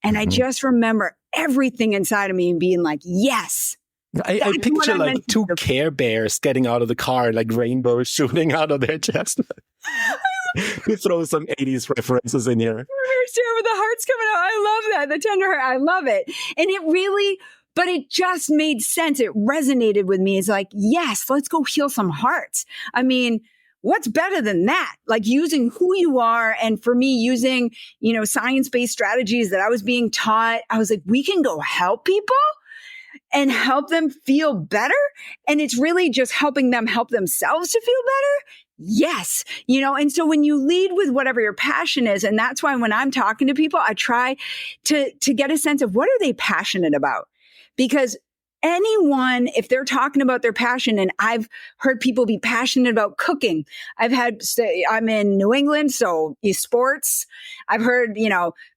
And I just remember everything inside of me being like, yes, I picture like two Care Bears getting out of the car, like rainbows shooting out of their chest. We throw some 80s references in here. With the hearts coming out. I love that. The tender heart. I love it. And it really, but it just made sense. It resonated with me. It's like, yes, let's go heal some hearts. I mean, what's better than that? Like using who you are. And for me, using, science-based strategies that I was being taught. I was like, we can go help people and help them feel better. And it's really just helping them help themselves to feel better. Yes. And so when you lead with whatever your passion is, and that's why when I'm talking to people, I try to get a sense of what are they passionate about? Because anyone, if they're talking about their passion, and I've heard people be passionate about cooking. I'm in New England, so sports. I've heard,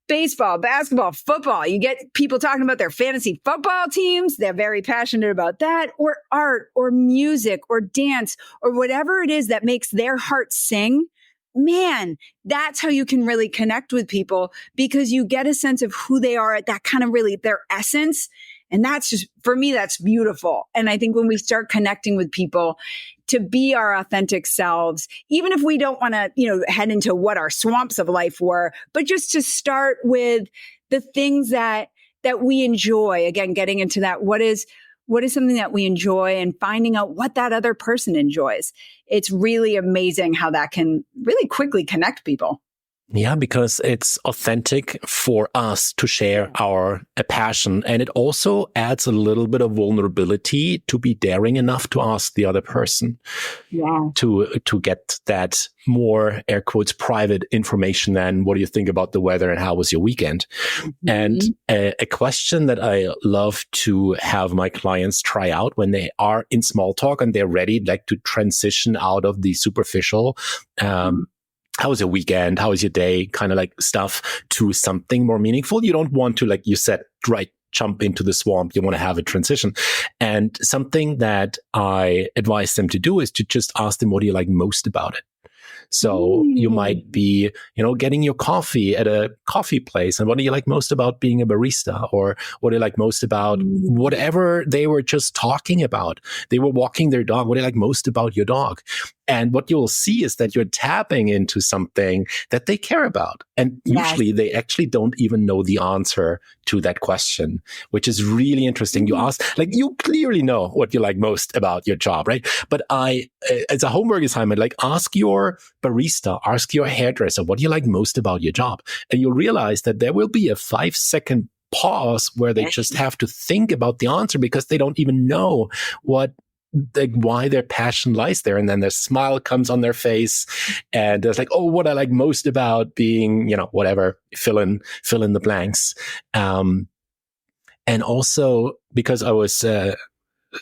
baseball, basketball, football. You get people talking about their fantasy football teams. They're very passionate about that, or art, or music, or dance, or whatever it is that makes their heart sing. Man, that's how you can really connect with people, because you get a sense of who they are at that kind of really their essence. And that's just, for me, that's beautiful. And I think when we start connecting with people to be our authentic selves, even if we don't want to, head into what our swamps of life were, but just to start with the things that we enjoy, again, getting into that, what is something that we enjoy, and finding out what that other person enjoys. It's really amazing how that can really quickly connect people. Yeah, because it's authentic for us to share our passion. And it also adds a little bit of vulnerability to be daring enough to ask the other person to get that more, air quotes, private information than what do you think about the weather and how was your weekend? Mm-hmm. And a question that I love to have my clients try out when they are in small talk and they're ready, like to transition out of the superficial, how was your weekend? How was your day? Kind of like stuff to something more meaningful. You don't want to, like you said, jump into the swamp. You want to have a transition. And something that I advise them to do is to just ask them, what do you like most about it? So you might be, getting your coffee at a coffee place. And what do you like most about being a barista? Or what do you like most about whatever they were just talking about? They were walking their dog. What do you like most about your dog? And what you'll see is that you're tapping into something that they care about. And usually they actually don't even know the answer to that question, which is really interesting. You ask, like, you clearly know what you like most about your job, right? But as a homework assignment, like, ask your barista, ask your hairdresser, what do you like most about your job? And you'll realize that there will be a 5-second pause where they just have to think about the answer, because they don't even know why their passion lies there. And then their smile comes on their face, and it's like, oh, what I like most about being, whatever, fill in the blanks. And also, because I was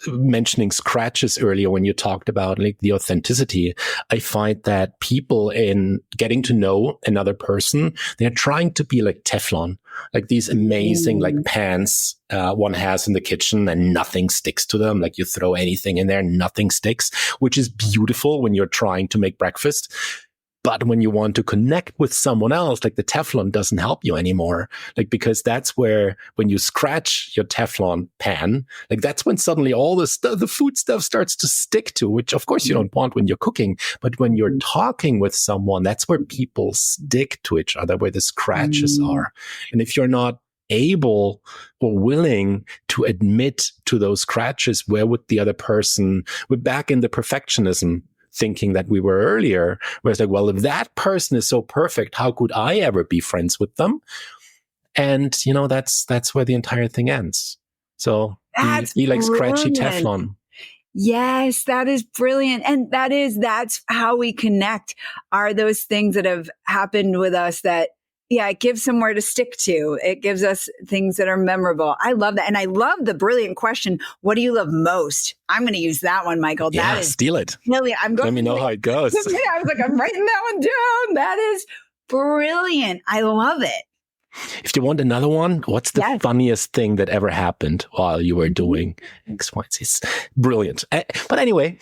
mentioning scratches earlier when you talked about like the authenticity, I find that people, in getting to know another person, they're trying to be like Teflon, like these amazing like pans one has in the kitchen, and nothing sticks to them. Like, you throw anything in there, nothing sticks, which is beautiful when you're trying to make breakfast. But when you want to connect with someone else, like, the Teflon doesn't help you anymore. Like, because that's where, when you scratch your Teflon pan, like, that's when suddenly all the food stuff starts to stick to, which of course you don't want when you're cooking. But when you're talking with someone, that's where people stick to each other, where the scratches are. And if you're not able or willing to admit to those scratches, where would the other person, we're back in the perfectionism thinking that we were earlier, where it's like, well, if that person is so perfect, how could I ever be friends with them? And, that's where the entire thing ends. So be like scratchy Teflon. Yes, that is brilliant. And that's how we connect, are those things that have happened with us that, it gives somewhere to stick to. It gives us things that are memorable. I love that. And I love the brilliant question, what do you love most? I'm going to use that one, Michael. Yeah, steal it. Brilliant. Let me know how it goes. I was like, I'm writing that one down. That is brilliant. I love it. If you want another one, what's the funniest thing that ever happened while you were doing X, Y, Z? Brilliant. But anyway,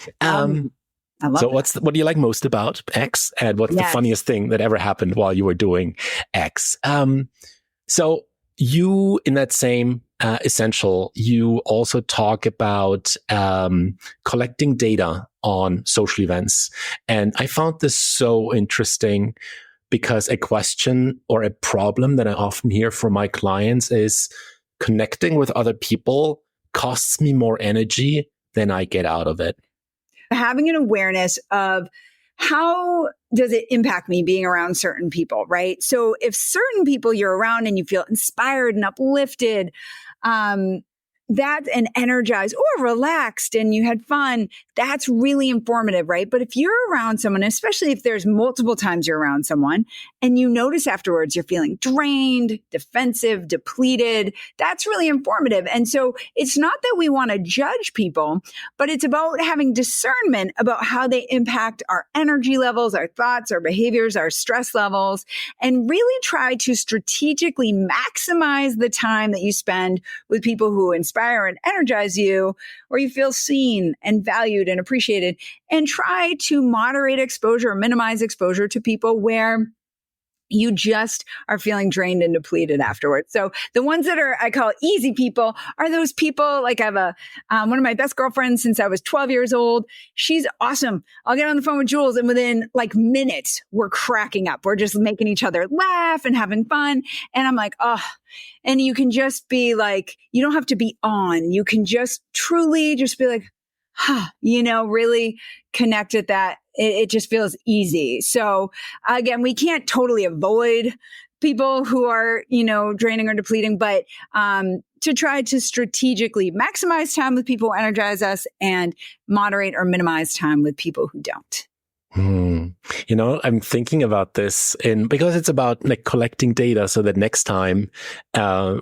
so what do you like most about X, and what's the funniest thing that ever happened while you were doing X? So you, in that same essential, you also talk about collecting data on social events. And I found this so interesting because a question or a problem that I often hear from my clients is connecting with other people costs me more energy than I get out of it. Having an awareness of how does it impact me being around certain people, right? So if certain people you're around and you feel inspired and uplifted, that and energized or relaxed and you had fun, that's really informative, right? But if you're around someone, especially if there's multiple times you're around someone and you notice afterwards you're feeling drained, defensive, depleted, that's really informative. And so it's not that we want to judge people, but it's about having discernment about how they impact our energy levels, our thoughts, our behaviors, our stress levels, and really try to strategically maximize the time that you spend with people who inspire and energize you, or you feel seen and valued and appreciated, and try to moderate exposure or minimize exposure to people where you just are feeling drained and depleted afterwards. So the ones that are, I call easy people, are those people like I have one of my best girlfriends since I was 12 years old. She's awesome. I'll get on the phone with Jules and within like minutes, we're cracking up. We're just making each other laugh and having fun. And I'm like, oh, and you can just be like, you don't have to be on. You can just truly just be like, really connect at that. It just feels easy. So again, we can't totally avoid people who are, draining or depleting, but to try to strategically maximize time with people who energize us and moderate or minimize time with people who don't. I'm thinking about this because it's about like collecting data so that next time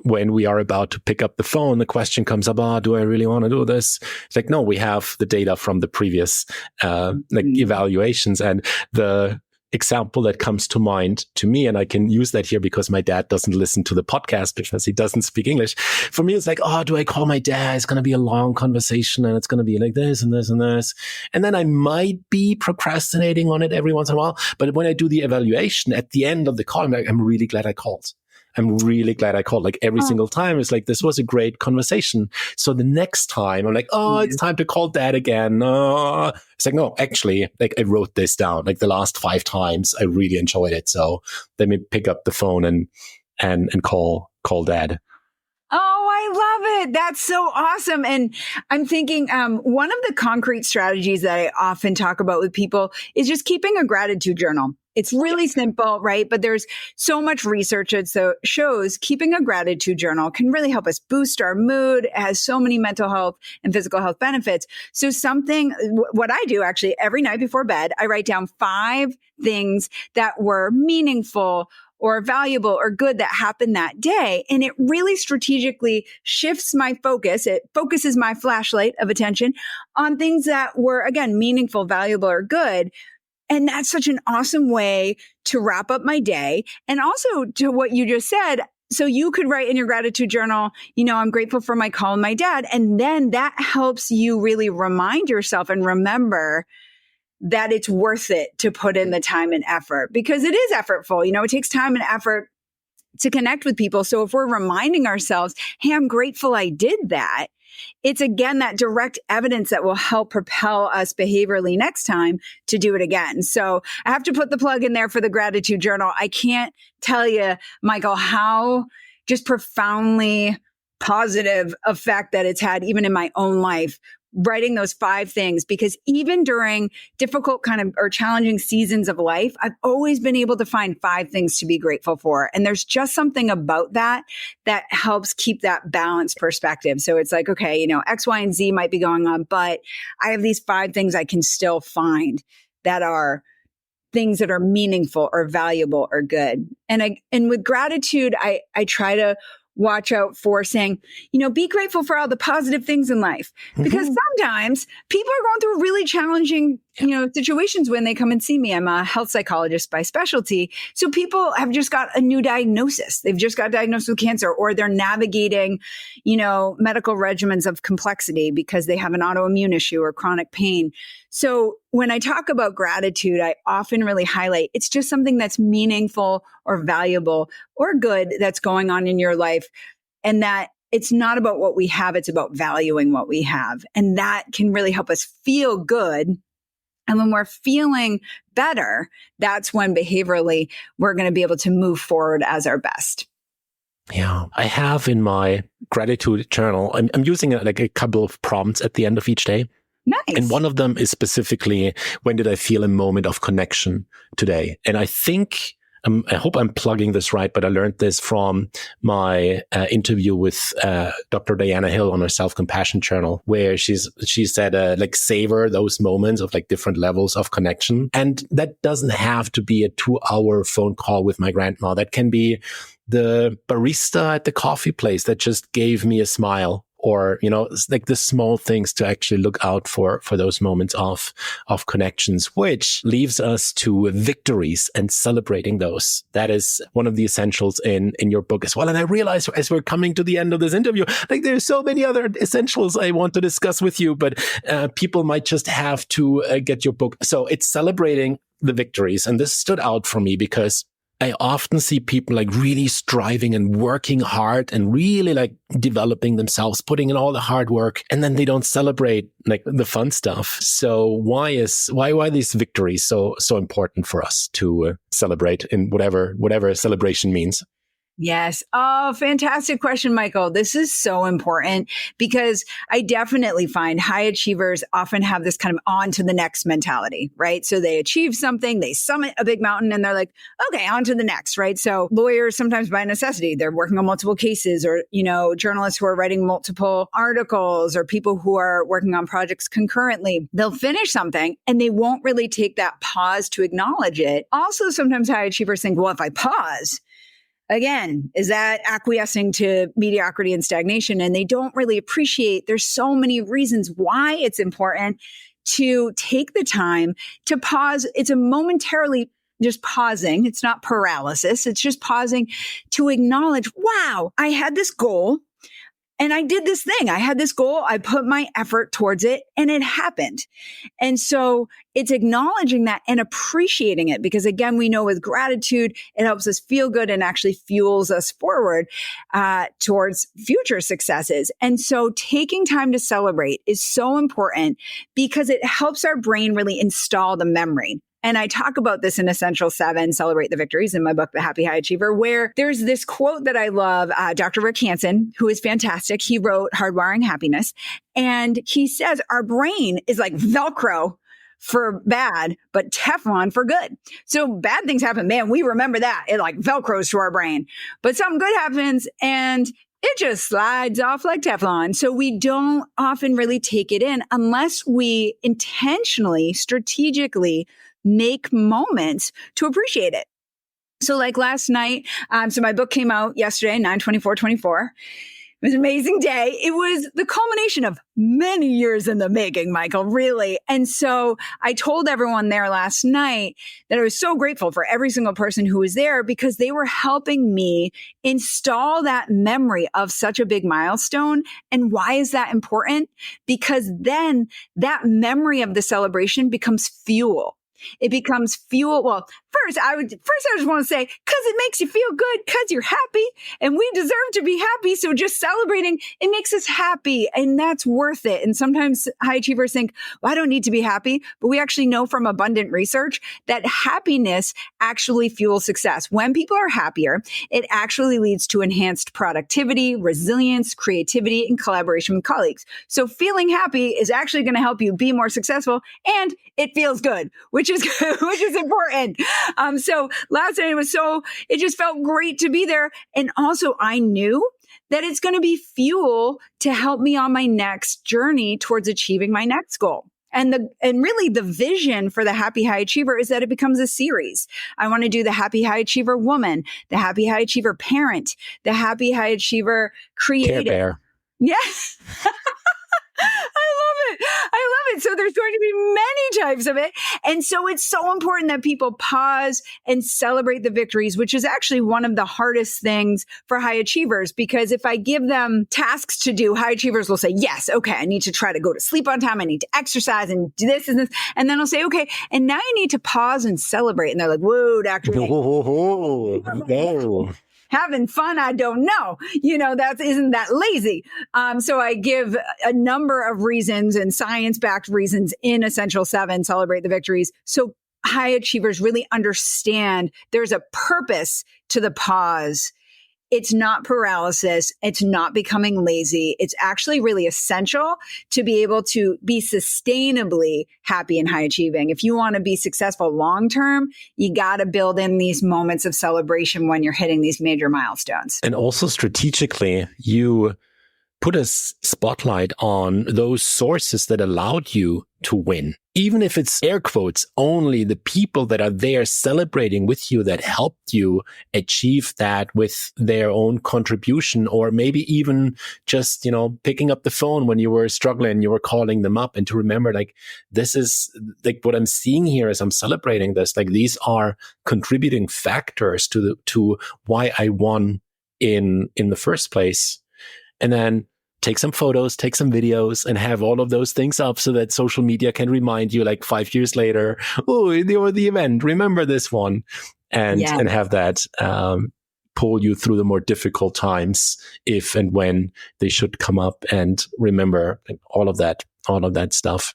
when we are about to pick up the phone, the question comes up, do I really want to do this? It's like, no, we have the data from the previous evaluations, and the example that comes to mind to me, and I can use that here because my dad doesn't listen to the podcast because he doesn't speak English. For me, it's like, do I call my dad? It's going to be a long conversation and it's going to be like this and this and this. And then I might be procrastinating on it every once in a while. But when I do the evaluation at the end of the call, I'm like, I'm really glad I called. Like every single time, it's like, this was a great conversation. So the next time I'm like, it's time to call dad again. It's like, no, actually, like I wrote this down, like the last 5 times I really enjoyed it. So let me pick up the phone and call dad. Oh, I love it. That's so awesome. And I'm thinking, one of the concrete strategies that I often talk about with people is just keeping a gratitude journal. It's really simple, right? But there's so much research that shows keeping a gratitude journal can really help us boost our mood. It has so many mental health and physical health benefits. So what I do actually every night before bed, I write down 5 things that were meaningful or valuable or good that happened that day. And it really strategically shifts my focus. It focuses my flashlight of attention on things that were, again, meaningful, valuable, or good. And that's such an awesome way to wrap up my day. And also to what you just said, so you could write in your gratitude journal, I'm grateful for my call with my dad. And then that helps you really remind yourself and remember that it's worth it to put in the time and effort, because it is effortful. It takes time and effort to connect with people. So if we're reminding ourselves, hey, I'm grateful I did that, it's again that direct evidence that will help propel us behaviorally next time to do it again. So I have to put the plug in there for the gratitude journal. I can't tell you, Michael, how just profoundly positive effect that it's had even in my own life, writing those 5 things, because even during difficult or challenging seasons of life, I've always been able to find 5 things to be grateful for. And there's just something about that helps keep that balanced perspective. So it's like, okay, X, Y, and Z might be going on, but I have these 5 things I can still find that are things that are meaningful or valuable or good. And with gratitude, I try to watch out for saying, be grateful for all the positive things in life. Because sometimes people are going through really challenging situations when they come and see me. I'm a health psychologist by specialty. So people have just got a new diagnosis. They've just got diagnosed with cancer, or they're navigating, medical regimens of complexity because they have an autoimmune issue or chronic pain. So when I talk about gratitude, I often really highlight it's just something that's meaningful or valuable or good that's going on in your life. And that it's not about what we have, it's about valuing what we have. And that can really help us feel good. And when we're feeling better, that's when behaviorally we're going to be able to move forward as our best. Yeah, I have in my gratitude journal, I'm using a couple of prompts at the end of each day. Nice. And one of them is specifically, when did I feel a moment of connection today? And I think, I hope I'm plugging this right, but I learned this from my interview with Dr. Diana Hill on her self-compassion journal, where she said, savor those moments of different levels of connection. And that doesn't have to be a 2-hour phone call with my grandma. That can be the barista at the coffee place that just gave me a smile. Or, it's the small things to actually look out for those moments of connections, which leaves us to victories and celebrating those. That is one of the essentials in your book as well. And I realize as we're coming to the end of this interview, there's so many other essentials I want to discuss with you, but people might just have to get your book. So it's celebrating the victories. And this stood out for me because I often see people really striving and working hard and really developing themselves, putting in all the hard work, and then they don't celebrate the fun stuff. So why these victories so important for us to celebrate in whatever celebration means? Yes. Oh, fantastic question, Michael. This is so important because I definitely find high achievers often have this kind of on to the next mentality, right? So they achieve something, they summit a big mountain, and they're like, okay, on to the next, right? So lawyers, sometimes by necessity, they're working on multiple cases, or, journalists who are writing multiple articles, or people who are working on projects concurrently. They'll finish something and they won't really take that pause to acknowledge it. Also, sometimes high achievers think, well, if I pause, again, is that acquiescing to mediocrity and stagnation? And they don't really appreciate there's so many reasons why it's important to take the time to pause. It's a momentarily just pausing. It's not paralysis. It's just pausing to acknowledge, wow, I had this goal and I did this thing. I had this goal. I put my effort towards it and it happened. And so it's acknowledging that and appreciating it, because again, we know with gratitude, it helps us feel good and actually fuels us forward towards future successes. And so taking time to celebrate is so important because it helps our brain really install the memory. And I talk about this in Essential 7, Celebrate the Victories, in my book, The Happy High Achiever, where there's this quote that I love. Dr. Rick Hansen, who is fantastic, he wrote Hardwiring Happiness. And he says our brain is like Velcro for bad, but Teflon for good. So bad things happen, man, we remember that. It Velcros to our brain. But something good happens and it just slides off like Teflon. So we don't often really take it in unless we intentionally, strategically make moments to appreciate it. So last night, so my book came out yesterday, 9/24/24. It was an amazing day. It was the culmination of many years in the making, Michael, really. And so I told everyone there last night that I was so grateful for every single person who was there because they were helping me install that memory of such a big milestone. And why is that important? Because then that memory of the celebration becomes fuel. It becomes fuel. Well, first I just want to say, because it makes you feel good, because you're happy, and we deserve to be happy. So just celebrating, it makes us happy, and that's worth it. And sometimes high achievers think, well, I don't need to be happy. But we actually know from abundant research that happiness actually fuels success. When people are happier, it actually leads to enhanced productivity, resilience, creativity, and collaboration with colleagues. So feeling happy is actually going to help you be more successful, and it feels good, which is important. So last night it just felt great to be there. And also I knew that it's going to be fuel to help me on my next journey towards achieving my next goal. And really the vision for the Happy High Achiever is that it becomes a series. I want to do the Happy High Achiever woman, the Happy High Achiever parent, the Happy High Achiever creative. Care Bear. Yes. I love it. it. So there's going to be many types of it. And so it's so important that people pause and celebrate the victories, which is actually one of the hardest things for high achievers. Because if I give them tasks to do, high achievers will say, yes, okay, I need to try to go to sleep on time. I need to exercise and do this and this. And then I'll say, okay, and now I need to pause and celebrate. And they're like, whoa, Dr. Whoa. Having fun, I don't know. Isn't that lazy? So I give a number of reasons and science-backed reasons in Essential 7, Celebrate the Victories. So high achievers really understand there's a purpose to the pause. It's not paralysis. It's not becoming lazy. It's actually really essential to be able to be sustainably happy and high achieving. If you want to be successful long term, you got to build in these moments of celebration when you're hitting these major milestones. And also strategically, you put a spotlight on those sources that allowed you to win. Even if it's air quotes, only the people that are there celebrating with you that helped you achieve that with their own contribution, or maybe even just, picking up the phone when you were struggling, you were calling them up, and to remember, like, this is like what I'm seeing here as I'm celebrating this, like these are contributing factors to why I won in the first place. And then take some photos, take some videos, and have all of those things up so that social media can remind you like 5 years later, oh, the event, remember this one, and have that pull you through the more difficult times if and when they should come up, and remember all of that stuff.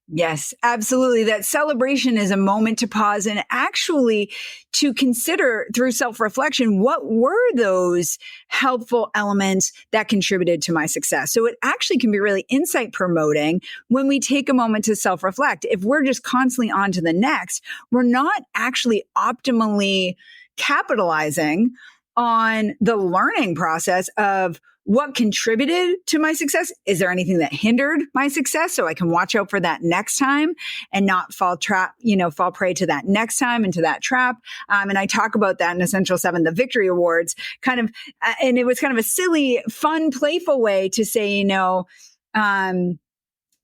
Yes, absolutely. That celebration is a moment to pause and actually to consider through self-reflection, what were those helpful elements that contributed to my success? So it actually can be really insight promoting when we take a moment to self-reflect. If we're just constantly on to the next, we're not actually optimally capitalizing on the learning process of what contributed to my success. Is there anything that hindered my success? So I can watch out for that next time and not fall prey to that next time, into that trap. And I talk about that in Essential 7, the Victory Awards, and it was kind of a silly, fun, playful way to say,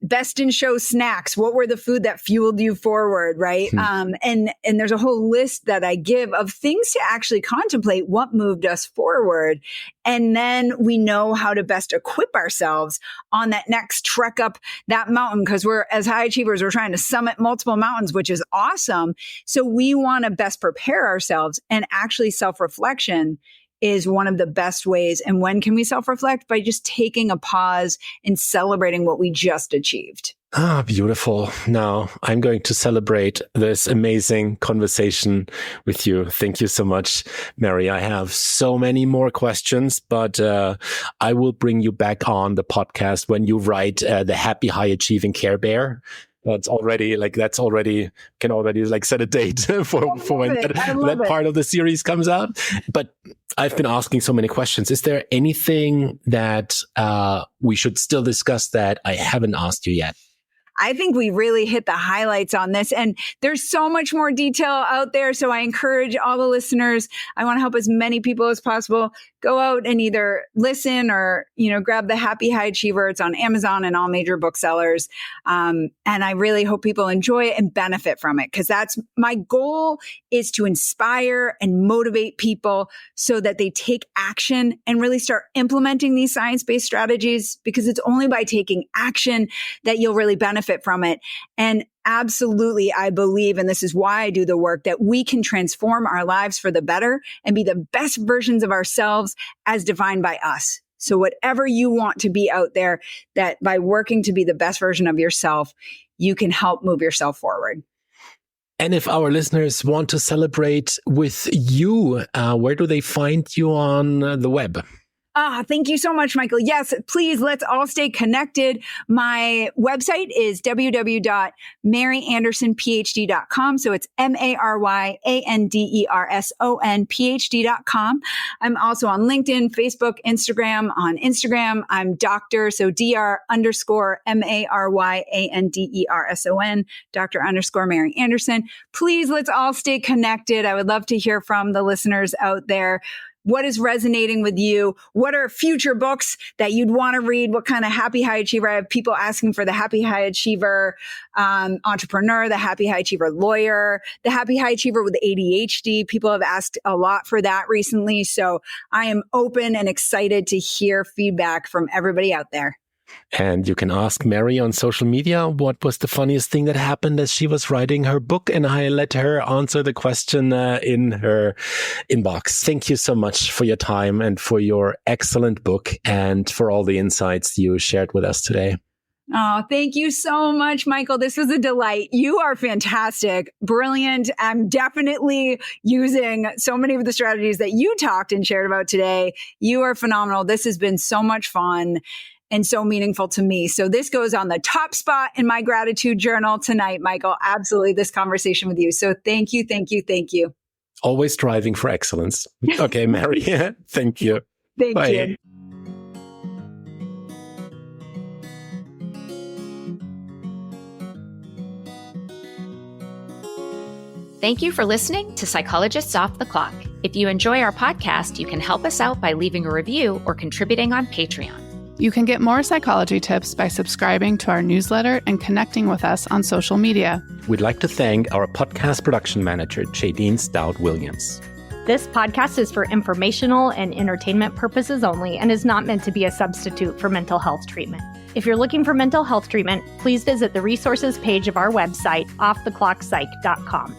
best in show snacks. What were the food that fueled you forward, right? And there's a whole list that I give of things to actually contemplate what moved us forward. And then we know how to best equip ourselves on that next trek up that mountain, because we're, as high achievers, we're trying to summit multiple mountains, which is awesome. So we want to best prepare ourselves, and actually self-reflection is one of the best ways. And when can we self-reflect? By just taking a pause and celebrating what we just achieved. Ah, beautiful. Now I'm going to celebrate this amazing conversation with you. Thank you so much, Mary. I have so many more questions, but I will bring you back on the podcast when you write the Happy High Achieving Care Bear. Can already set a date for when that part of the series comes out. But I've been asking so many questions. Is there anything that we should still discuss that I haven't asked you yet? I think we really hit the highlights on this, and there's so much more detail out there. So I encourage all the listeners, I want to help as many people as possible. Go out and either listen or, grab the Happy High Achiever. It's on Amazon and all major booksellers. And I really hope people enjoy it and benefit from it, because that's my goal, is to inspire and motivate people so that they take action and really start implementing these science-based strategies, because it's only by taking action that you'll really benefit from it. And absolutely, I believe, and this is why I do the work, that we can transform our lives for the better and be the best versions of ourselves as defined by us. So whatever you want to be out there, that by working to be the best version of yourself, you can help move yourself forward. And if our listeners want to celebrate with you, where do they find you on the web? Thank you so much, Michael. Yes, please, let's all stay connected. My website is www.maryandersonphd.com. So it's MARYANDERSONPHD.com. I'm also on LinkedIn, Facebook, Instagram. On Instagram, I'm Dr. So DR_MARYANDERSON, Dr. _Mary Anderson. Please, let's all stay connected. I would love to hear from the listeners out there. what is resonating with you? What are future books that you'd want to read? What kind of happy high achiever? I have people asking for the happy high achiever entrepreneur, the happy high achiever lawyer, the happy high achiever with ADHD. People have asked a lot for that recently. So I am open and excited to hear feedback from everybody out there. And you can ask Mary on social media what was the funniest thing that happened as she was writing her book, and I let her answer the question in her inbox. Thank you so much for your time and for your excellent book and for all the insights you shared with us today. Oh, thank you so much, Michael. This was a delight. You are fantastic, brilliant. I'm definitely using so many of the strategies that you talked and shared about today. You are phenomenal. This has been so much fun and so meaningful to me. So this goes on the top spot in my gratitude journal tonight, Michael. Absolutely, this conversation with you. So thank you, thank you, thank you. Always striving for excellence. Okay, Mary. Thank you. Thank Bye. you. Thank you for listening to Psychologists Off the Clock. If you enjoy our podcast, you can help us out by leaving a review or contributing on Patreon. You can get more psychology tips by subscribing to our newsletter and connecting with us on social media. We'd like to thank our podcast production manager, Jadine Stout-Williams. This podcast is for informational and entertainment purposes only and is not meant to be a substitute for mental health treatment. If you're looking for mental health treatment, please visit the resources page of our website, offtheclockpsych.com.